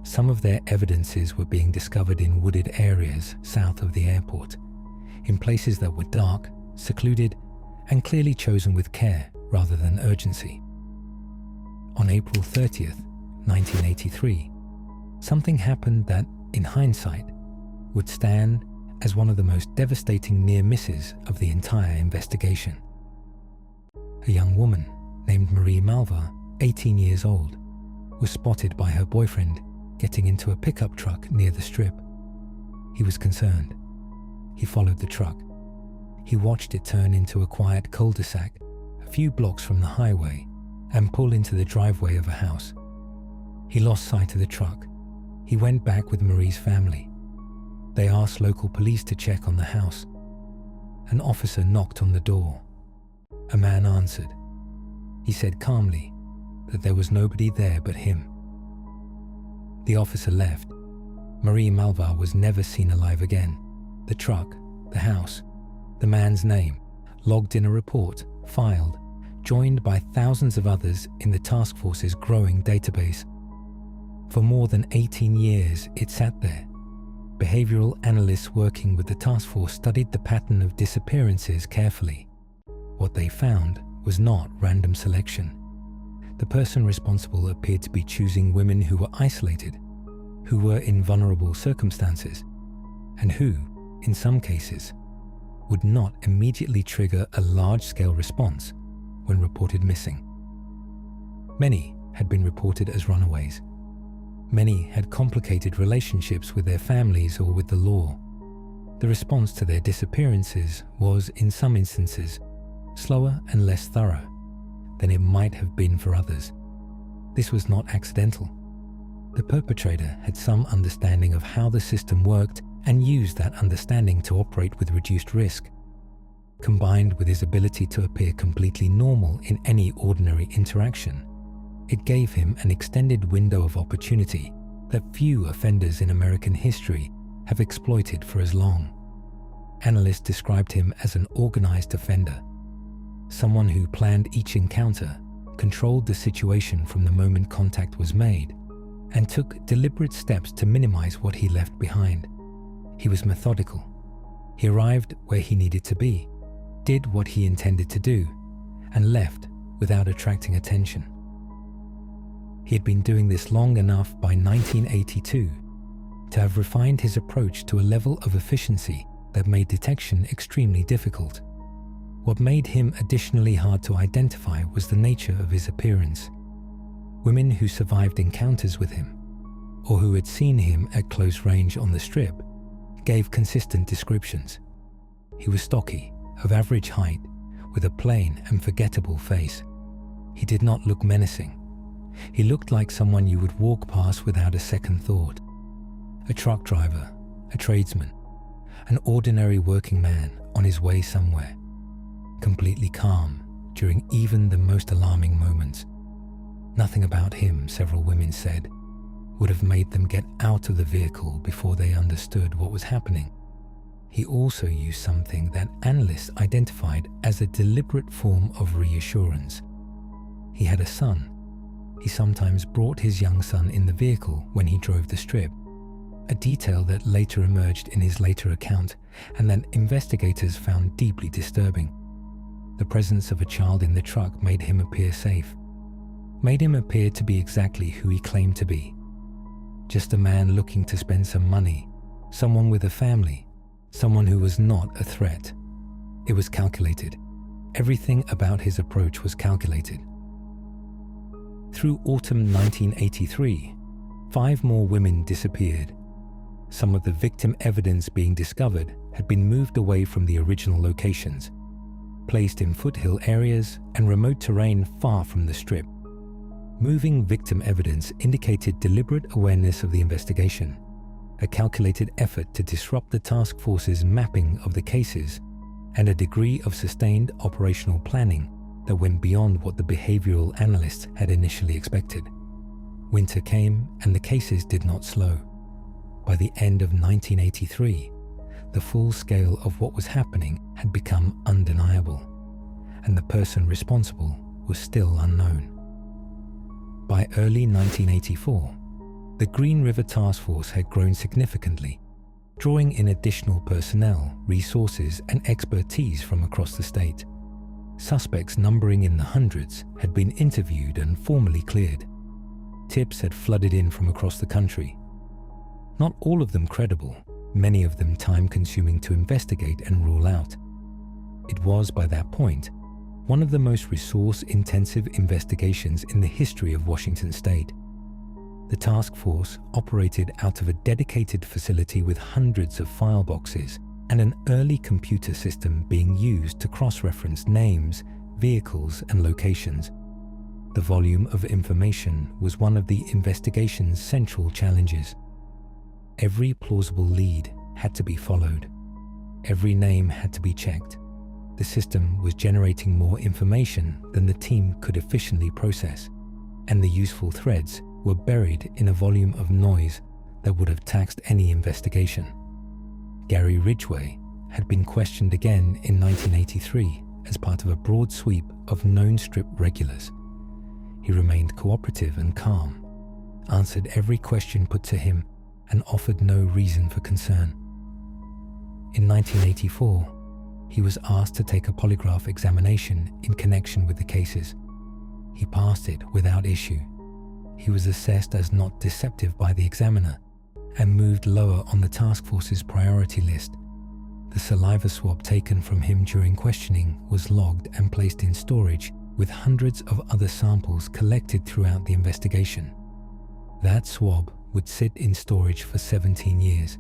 Some of their evidences were being discovered in wooded areas south of the airport, in places that were dark, secluded, and clearly chosen with care rather than urgency. On April 30th, 1983, something happened that, in hindsight, would stand as one of the most devastating near misses of the entire investigation. A young woman named Marie Malvar, 18 years old, was spotted by her boyfriend getting into a pickup truck near the strip. He was concerned. He followed the truck. He watched it turn into a quiet cul-de-sac a few blocks from the highway and pull into the driveway of a house. He lost sight of the truck. He went back with Marie's family. They asked local police to check on the house. An officer knocked on the door. A man answered. He said calmly that there was nobody there but him. The officer left. Marie Malvar was never seen alive again. The truck, the house, the man's name, logged in a report, filed, joined by thousands of others in the task force's growing database. For more than 18 years, it sat there. Behavioral analysts working with the task force studied the pattern of disappearances carefully. What they found was not random selection. The person responsible appeared to be choosing women who were isolated, who were in vulnerable circumstances, and who, in some cases, would not immediately trigger a large-scale response when reported missing. Many had been reported as runaways. Many had complicated relationships with their families or with the law. The response to their disappearances was, in some instances, slower and less thorough than it might have been for others. This was not accidental. The perpetrator had some understanding of how the system worked and used that understanding to operate with reduced risk. Combined with his ability to appear completely normal in any ordinary interaction, it gave him an extended window of opportunity that few offenders in American history have exploited for as long. Analysts described him as an organized offender, someone who planned each encounter, controlled the situation from the moment contact was made, and took deliberate steps to minimize what he left behind. He was methodical. He arrived where he needed to be, did what he intended to do, and left without attracting attention. He had been doing this long enough by 1982 to have refined his approach to a level of efficiency that made detection extremely difficult. What made him additionally hard to identify was the nature of his appearance. Women who survived encounters with him, or who had seen him at close range on the strip, gave consistent descriptions. He was stocky, of average height, with a plain and forgettable face. He did not look menacing. He looked like someone you would walk past without a second thought. A truck driver, a tradesman, an ordinary working man on his way somewhere. Completely calm during even the most alarming moments. Nothing about him, several women said, would have made them get out of the vehicle before they understood what was happening. He also used something that analysts identified as a deliberate form of reassurance. He had a son. He sometimes brought his young son in the vehicle when he drove the strip, a detail that later emerged in his later account and that investigators found deeply disturbing. The presence of a child in the truck made him appear safe, made him appear to be exactly who he claimed to be. Just a man looking to spend some money, someone with a family, someone who was not a threat. It was calculated. Everything about his approach was calculated. Through autumn 1983, 5 more women disappeared. Some of the victim evidence being discovered had been moved away from the original locations, placed in foothill areas and remote terrain far from the strip. Moving victim evidence indicated deliberate awareness of the investigation, a calculated effort to disrupt the task force's mapping of the cases, and a degree of sustained operational planning that went beyond what the behavioral analysts had initially expected. Winter came and the cases did not slow. By the end of 1983, the full scale of what was happening had become undeniable, and the person responsible was still unknown. By early 1984, the Green River Task Force had grown significantly, drawing in additional personnel, resources, and expertise from across the state. Suspects numbering in the hundreds had been interviewed and formally cleared. Tips had flooded in from across the country. Not all of them credible, many of them time-consuming to investigate and rule out. It was, by that point, one of the most resource-intensive investigations in the history of Washington state. The task force operated out of a dedicated facility with hundreds of file boxes and an early computer system being used to cross-reference names, vehicles, and locations. The volume of information was one of the investigation's central challenges. Every plausible lead had to be followed. Every name had to be checked. The system was generating more information than the team could efficiently process, and the useful threads were buried in a volume of noise that would have taxed any investigation. Gary Ridgway had been questioned again in 1983 as part of a broad sweep of known strip regulars. He remained cooperative and calm, answered every question put to him, and offered no reason for concern. In 1984, he was asked to take a polygraph examination in connection with the cases. He He passed it without issue. He was assessed as not deceptive by the examiner and moved lower on the task force's priority list. The saliva swab taken from him during questioning was logged and placed in storage with hundreds of other samples collected throughout the investigation. That swab would sit in storage for 17 years.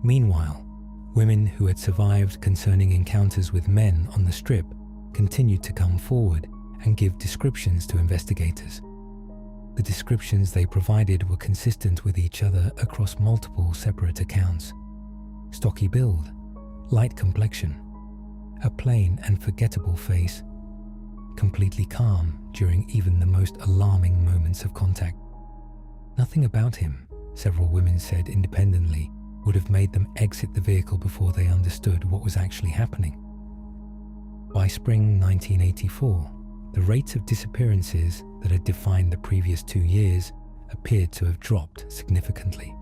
Meanwhile, women who had survived concerning encounters with men on the Strip continued to come forward and give descriptions to investigators. The descriptions they provided were consistent with each other across multiple separate accounts. Stocky build, light complexion, a plain and forgettable face, completely calm during even the most alarming moments of contact. Nothing about him, several women said independently, would have made them exit the vehicle before they understood what was actually happening. By spring 1984, the rate of disappearances that had defined the previous 2 years appeared to have dropped significantly.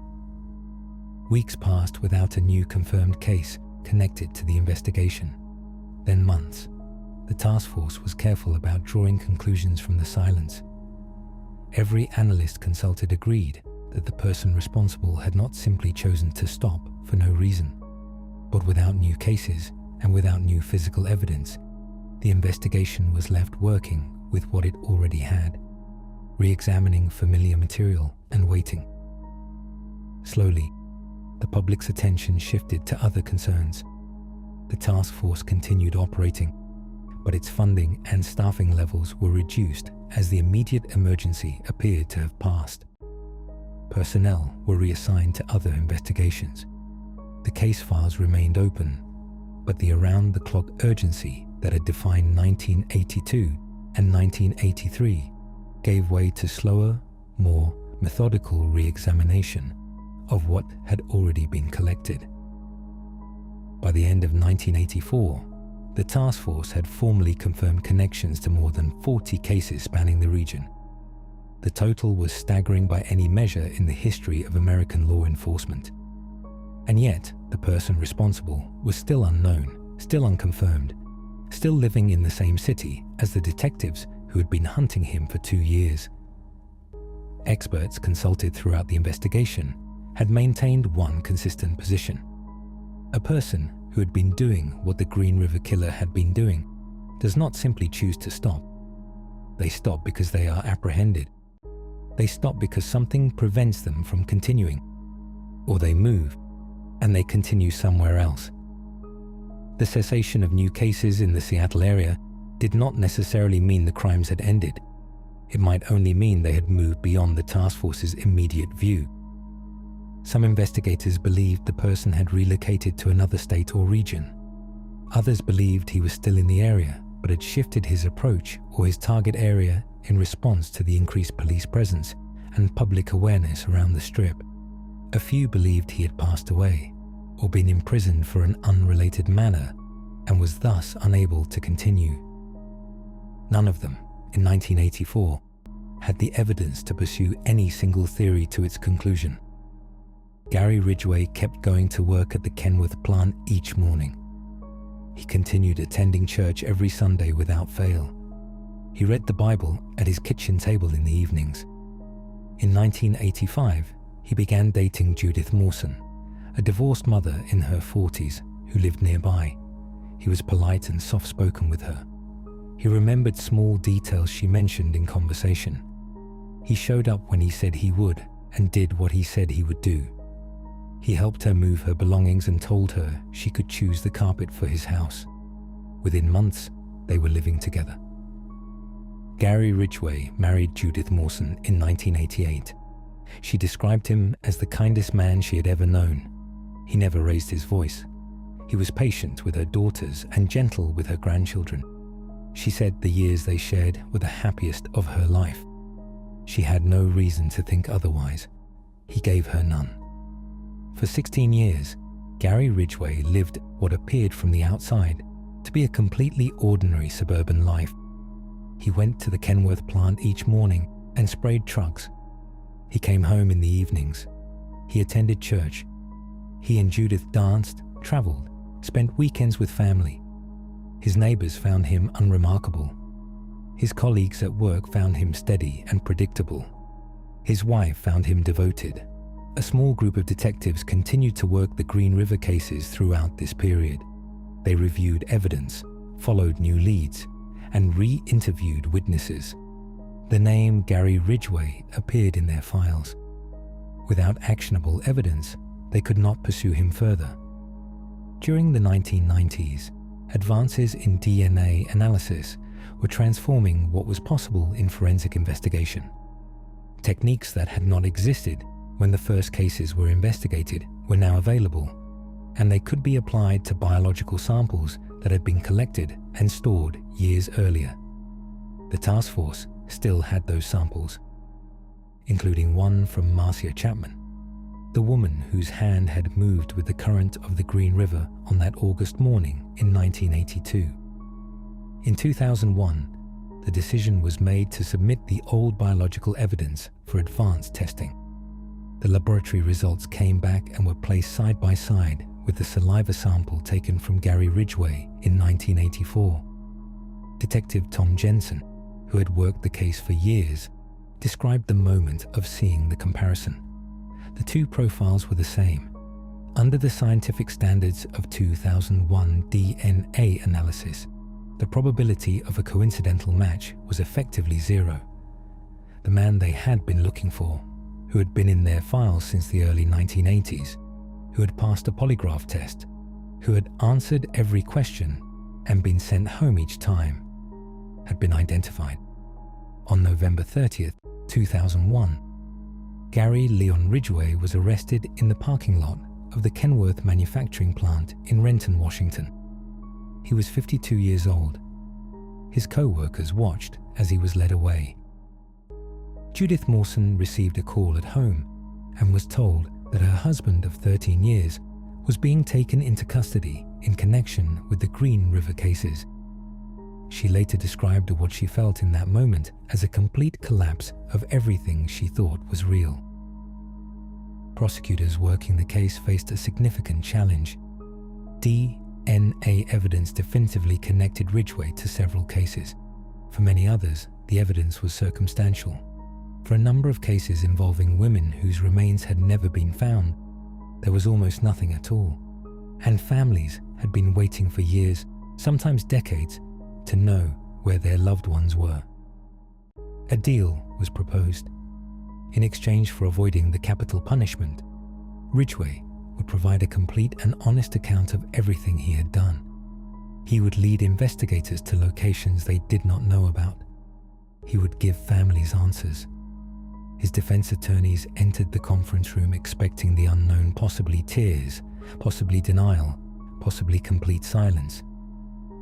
Weeks passed without a new confirmed case connected to the investigation. Then months. The task force was careful about drawing conclusions from the silence. Every analyst consulted agreed that the person responsible had not simply chosen to stop for no reason, but without new cases and without new physical evidence, the investigation was left working with what it already had, re-examining familiar material and waiting. Slowly, the public's attention shifted to other concerns. The task force continued operating, but its funding and staffing levels were reduced as the immediate emergency appeared to have passed. Personnel were reassigned to other investigations. The case files remained open, but the around-the-clock urgency that had defined 1982 and 1983 gave way to slower, more methodical re-examination of what had already been collected. By the end of 1984, the task force had formally confirmed connections to more than 40 cases spanning the region. The total was staggering by any measure in the history of American law enforcement. And yet, the person responsible was still unknown, still unconfirmed, still living in the same city as the detectives who had been hunting him for 2 years. Experts consulted throughout the investigation had maintained one consistent position. A person who had been doing what the Green River Killer had been doing does not simply choose to stop. They stop because they are apprehended. They stop because something prevents them from continuing. Or they move, and they continue somewhere else. The cessation of new cases in the Seattle area did not necessarily mean the crimes had ended. It might only mean they had moved beyond the task force's immediate view. Some investigators believed the person had relocated to another state or region. Others believed he was still in the area, but had shifted his approach or his target area in response to the increased police presence and public awareness around the Strip. A few believed he had passed away or been imprisoned for an unrelated manner and was thus unable to continue. None of them, in 1984, had the evidence to pursue any single theory to its conclusion. Gary Ridgway kept going to work at the Kenworth plant each morning. He continued attending church every Sunday without fail. He read the Bible at his kitchen table in the evenings. In 1985, he began dating Judith Mawson, a divorced mother in her 40s who lived nearby. He was polite and soft-spoken with her. He remembered small details she mentioned in conversation. He showed up when he said he would and did what he said he would do. He helped her move her belongings and told her she could choose the carpet for his house. Within months, they were living together. Gary Ridgway married Judith Mawson in 1988. She described him as the kindest man she had ever known. He never raised his voice. He was patient with her daughters and gentle with her grandchildren. She said the years they shared were the happiest of her life. She had no reason to think otherwise. He gave her none. For 16 years, Gary Ridgway lived what appeared from the outside to be a completely ordinary suburban life. He went to the Kenworth plant each morning and sprayed trucks. He came home in the evenings. He attended church. He and Judith danced, traveled, spent weekends with family. His neighbors found him unremarkable. His colleagues at work found him steady and predictable. His wife found him devoted. A small group of detectives continued to work the Green River cases throughout this period. They reviewed evidence, followed new leads, and re-interviewed witnesses. The name Gary Ridgway appeared in their files. Without actionable evidence, they could not pursue him further. During the 1990s, advances in DNA analysis were transforming what was possible in forensic investigation. Techniques that had not existed when the first cases were investigated were now available, and they could be applied to biological samples that had been collected and stored years earlier. The task force still had those samples, including one from Marcia Chapman, the woman whose hand had moved with the current of the Green River on that August morning in 1982. In 2001, the decision was made to submit the old biological evidence for advanced testing. The laboratory results came back and were placed side by side with the saliva sample taken from Gary Ridgway in 1984. Detective Tom Jensen, who had worked the case for years, described the moment of seeing the comparison. The two profiles were the same. Under the scientific standards of 2001 DNA analysis, the probability of a coincidental match was effectively zero. The man they had been looking for, who had been in their files since the early 1980s, who had passed a polygraph test, who had answered every question and been sent home each time, had been identified. On November 30th, 2001, Gary Leon Ridgway was arrested in the parking lot of the Kenworth manufacturing plant in Renton, Washington. He was 52 years old. His co-workers watched as he was led away. Judith Mawson received a call at home and was told that her husband of 13 years was being taken into custody in connection with the Green River cases. She later described what she felt in that moment as a complete collapse of everything she thought was real. Prosecutors working the case faced a significant challenge. DNA evidence definitively connected Ridgway to several cases. For many others, the evidence was circumstantial. For a number of cases involving women whose remains had never been found, there was almost nothing at all, and families had been waiting for years, sometimes decades, to know where their loved ones were. A deal was proposed. In exchange for avoiding the capital punishment, Ridgway would provide a complete and honest account of everything he had done. He would lead investigators to locations they did not know about. He would give families answers. His defense attorneys entered the conference room expecting the unknown, possibly tears, possibly denial, possibly complete silence.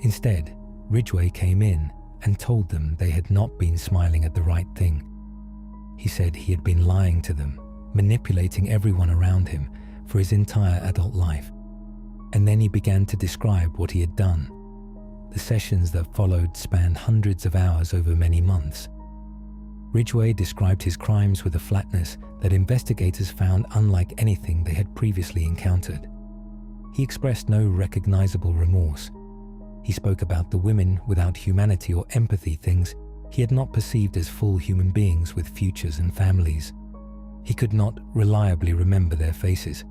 Instead, Ridgway came in and told them they had not been smiling at the right thing. He said he had been lying to them, manipulating everyone around him for his entire adult life. And then he began to describe what he had done. The sessions that followed spanned hundreds of hours over many months. Ridgway described his crimes with a flatness that investigators found unlike anything they had previously encountered. He expressed no recognizable remorse. He spoke about the women without humanity or empathy, things he had not perceived as full human beings with futures and families. He could not reliably remember their faces.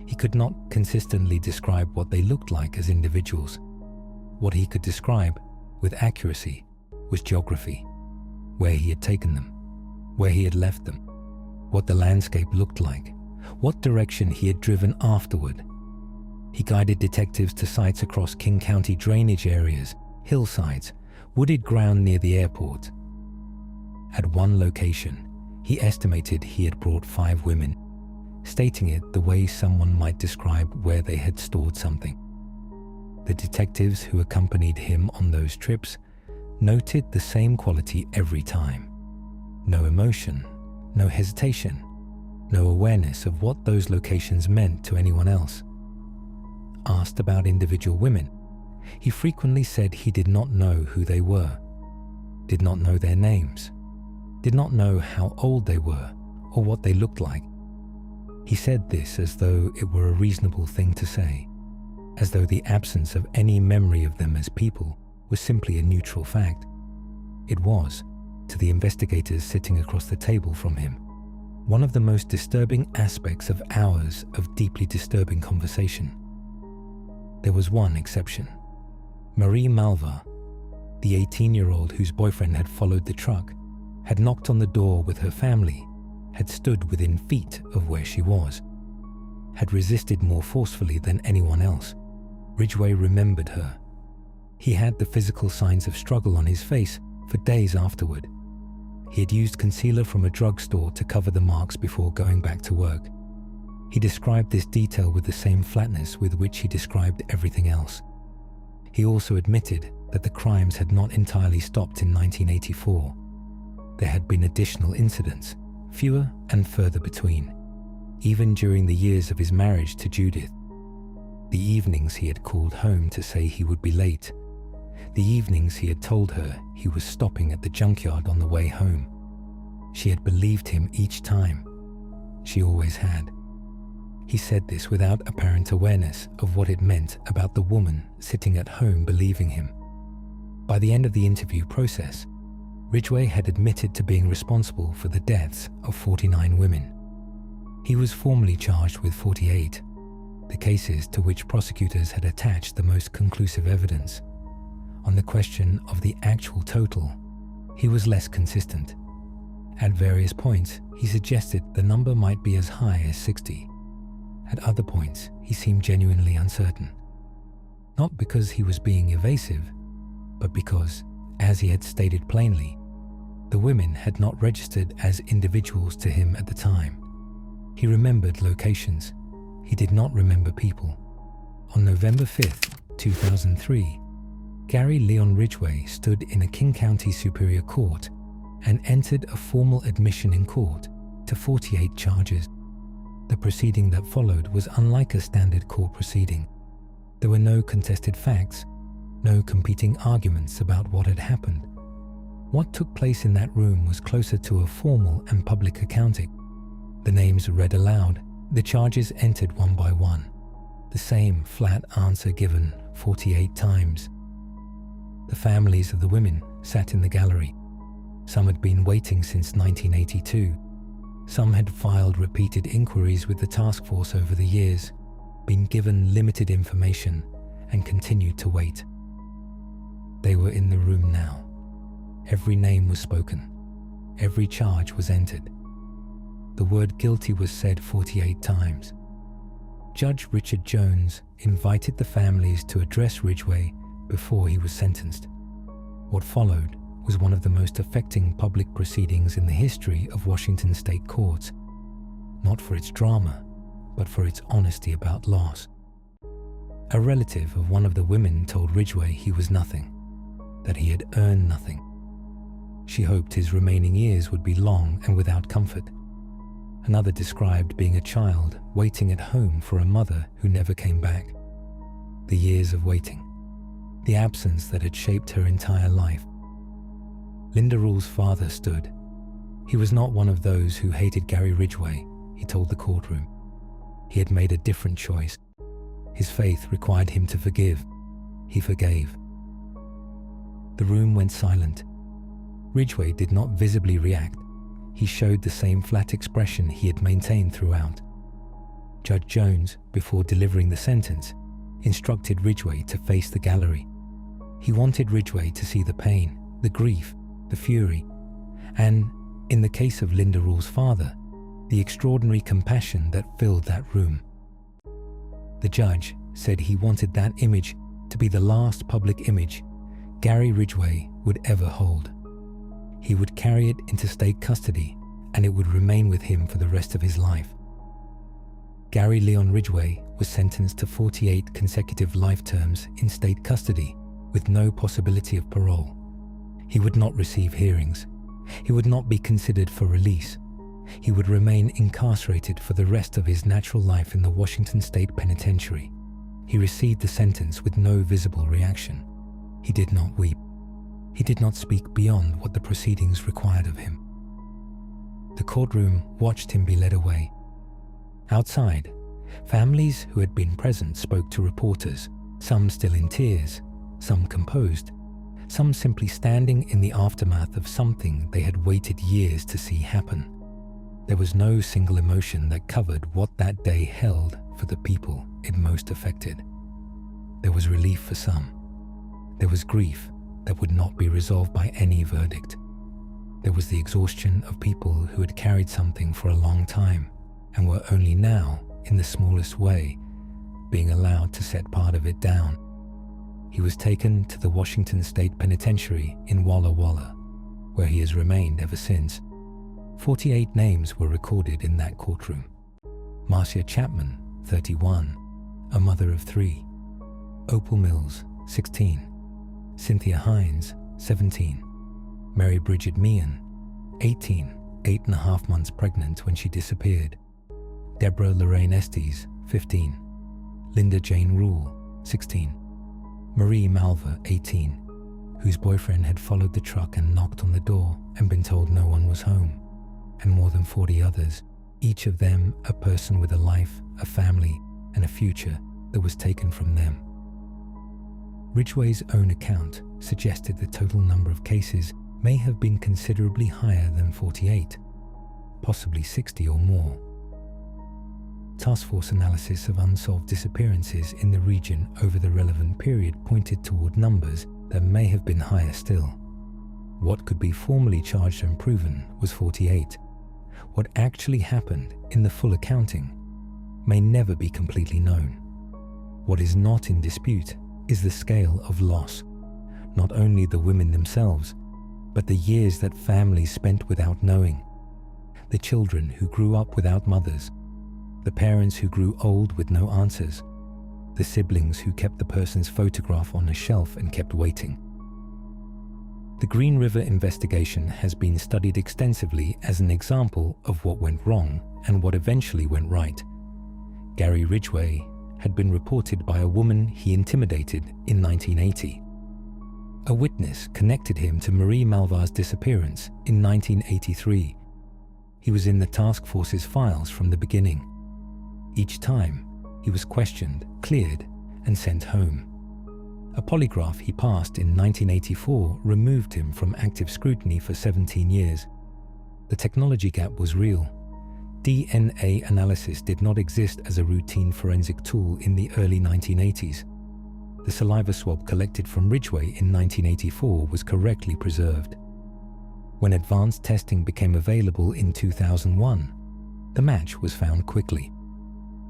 He could not consistently describe what they looked like as individuals. What he could describe with accuracy was geography, where he had taken them, where he had left them, what the landscape looked like, what direction he had driven afterward. He guided detectives to sites across King County drainage areas, hillsides, wooded ground near the airport. At one location, he estimated he had brought 5 women, stating it the way someone might describe where they had stored something. The detectives who accompanied him on those trips noted the same quality every time. No emotion, no hesitation, no awareness of what those locations meant to anyone else. Asked about individual women, he frequently said he did not know who they were, did not know their names, did not know how old they were or what they looked like. He said this as though it were a reasonable thing to say, as though the absence of any memory of them as people was simply a neutral fact. It was, to the investigators sitting across the table from him, one of the most disturbing aspects of hours of deeply disturbing conversation. There was one exception. Marie Malva, the 18-year-old whose boyfriend had followed the truck, had knocked on the door with her family, had stood within feet of where she was, had resisted more forcefully than anyone else. Ridgway remembered her. He had the physical signs of struggle on his face for days afterward. He had used concealer from a drugstore to cover the marks before going back to work. He described this detail with the same flatness with which he described everything else. He also admitted that the crimes had not entirely stopped in 1984. There had been additional incidents, fewer and further between, even during the years of his marriage to Judith. The evenings he had called home to say he would be late. The evenings he had told her he was stopping at the junkyard on the way home. She had believed him each time. She always had. He said this without apparent awareness of what it meant about the woman sitting at home believing him. By the end of the interview process, Ridgway had admitted to being responsible for the deaths of 49 women. He was formally charged with 48, the cases to which prosecutors had attached the most conclusive evidence. On the question of the actual total, he was less consistent. At various points, he suggested the number might be as high as 60. At other points, he seemed genuinely uncertain. Not because he was being evasive, but because, as he had stated plainly, the women had not registered as individuals to him at the time. He remembered locations. He did not remember people. On November 5th, 2003, Gary Leon Ridgway stood in a King County Superior Court and entered a formal admission in court to 48 charges. The proceeding that followed was unlike a standard court proceeding. There were no contested facts, no competing arguments about what had happened. What took place in that room was closer to a formal and public accounting. The names read aloud, the charges entered one by one, the same flat answer given 48 times. The families of the women sat in the gallery. Some had been waiting since 1982. Some had filed repeated inquiries with the task force over the years, been given limited information, and continued to wait. They were in the room now. Every name was spoken. Every charge was entered. The word guilty was said 48 times. Judge Richard Jones invited the families to address Ridgway before he was sentenced. What followed was one of the most affecting public proceedings in the history of Washington state courts, not for its drama, but for its honesty about loss. A relative of one of the women told Ridgway he was nothing, that he had earned nothing. She hoped his remaining years would be long and without comfort. Another described being a child waiting at home for a mother who never came back. The years of waiting, the absence that had shaped her entire life. Linda Rule's father stood. He was not one of those who hated Gary Ridgway, he told the courtroom. He had made a different choice. His faith required him to forgive. He forgave. The room went silent. Ridgway did not visibly react. He showed the same flat expression he had maintained throughout. Judge Jones, before delivering the sentence, instructed Ridgway to face the gallery. He wanted Ridgway to see the pain, the grief, the fury, and, in the case of Linda Rule's father, the extraordinary compassion that filled that room. The judge said he wanted that image to be the last public image Gary Ridgway would ever hold. He would carry it into state custody, and it would remain with him for the rest of his life. Gary Leon Ridgway was sentenced to 48 consecutive life terms in state custody with no possibility of parole. He would not receive hearings. He would not be considered for release. He would remain incarcerated for the rest of his natural life in the Washington State Penitentiary. He received the sentence with no visible reaction. He did not weep. He did not speak beyond what the proceedings required of him. The courtroom watched him be led away. Outside, families who had been present spoke to reporters, some still in tears, some composed, some simply standing in the aftermath of something they had waited years to see happen. There was no single emotion that covered what that day held for the people it most affected. There was relief for some. There was grief that would not be resolved by any verdict. There was the exhaustion of people who had carried something for a long time and were only now, in the smallest way, being allowed to set part of it down. He was taken to the Washington State Penitentiary in Walla Walla, where he has remained ever since. 48 names were recorded in that courtroom. Marcia Chapman, 31, a mother of 3. Opal Mills, 16. Cynthia Hines, 17. Mary Bridget Meehan, 18, 8.5 months pregnant when she disappeared. Deborah Lorraine Estes, 15. Linda Jane Rule, 16. Marie Malva, 18, whose boyfriend had followed the truck and knocked on the door and been told no one was home. And more than 40 others, each of them a person with a life, a family, and a future that was taken from them. Ridgway's own account suggested the total number of cases may have been considerably higher than 48, possibly 60 or more. Task force analysis of unsolved disappearances in the region over the relevant period pointed toward numbers that may have been higher still. What could be formally charged and proven was 48. What actually happened in the full accounting may never be completely known. What is not in dispute is the scale of loss, not only the women themselves, but the years that families spent without knowing, the children who grew up without mothers, the parents who grew old with no answers, the siblings who kept the person's photograph on a shelf and kept waiting. The Green River investigation has been studied extensively as an example of what went wrong and what eventually went right. Gary Ridgway had been reported by a woman he intimidated in 1980. A witness connected him to Marie Malva's disappearance in 1983. He was in the task force's files from the beginning. Each time, he was questioned, cleared, and sent home. A polygraph he passed in 1984 removed him from active scrutiny for 17 years. The technology gap was real. DNA analysis did not exist as a routine forensic tool in the early 1980s. The saliva swab collected from Ridgway in 1984 was correctly preserved. When advanced testing became available in 2001, the match was found quickly.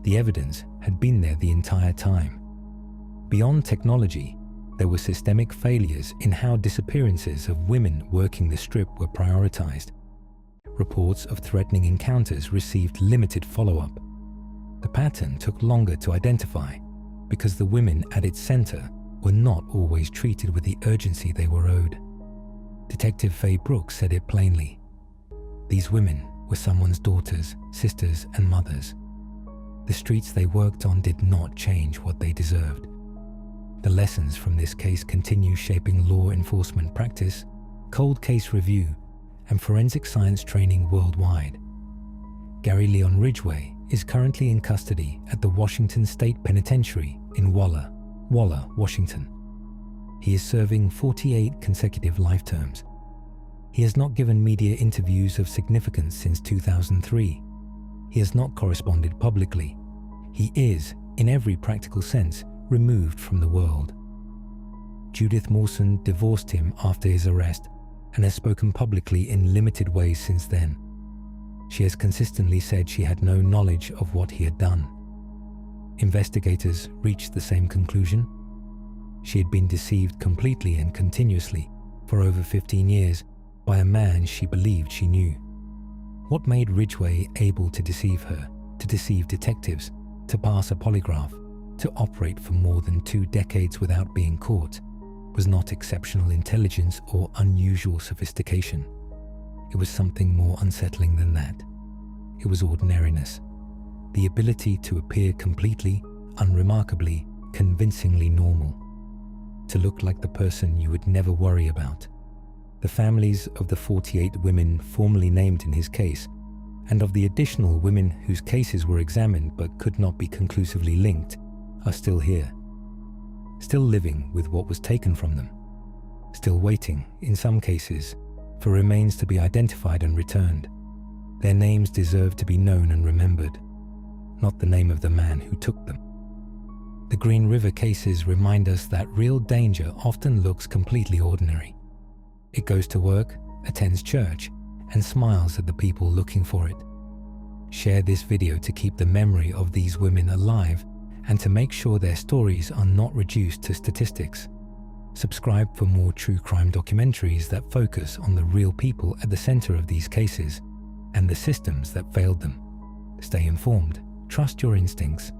The evidence had been there the entire time. Beyond technology, there were systemic failures in how disappearances of women working the strip were prioritized. Reports of threatening encounters received limited follow-up. The pattern took longer to identify because the women at its center were not always treated with the urgency they were owed. Detective Faye Brooks said it plainly. These women were someone's daughters, sisters, and mothers. The streets they worked on did not change what they deserved. The lessons from this case continue shaping law enforcement practice, cold case review, and forensic science training worldwide. Gary Leon Ridgway is currently in custody at the Washington State Penitentiary in Walla, Washington. He is serving 48 consecutive life terms. He has not given media interviews of significance since 2003. He has not corresponded publicly. He is, in every practical sense, removed from the world. Judith Mawson divorced him after his arrest and has spoken publicly in limited ways since then. She has consistently said she had no knowledge of what he had done. Investigators reached the same conclusion. She had been deceived completely and continuously for over 15 years by a man she believed she knew. What made Ridgway able to deceive her, to deceive detectives, to pass a polygraph, to operate for more than 2 decades without being caught, was not exceptional intelligence or unusual sophistication. It was something more unsettling than that. It was ordinariness, the ability to appear completely, unremarkably, convincingly normal, to look like the person you would never worry about. The families of the 48 women formally named in his case, and of the additional women whose cases were examined but could not be conclusively linked, are still here, still living with what was taken from them, still waiting, in some cases, for remains to be identified and returned. Their names deserve to be known and remembered, not the name of the man who took them. The Green River cases remind us that real danger often looks completely ordinary. It goes to work, attends church, and smiles at the people looking for it. Share this video to keep the memory of these women alive and to make sure their stories are not reduced to statistics. Subscribe for more true crime documentaries that focus on the real people at the center of these cases and the systems that failed them. Stay informed, trust your instincts,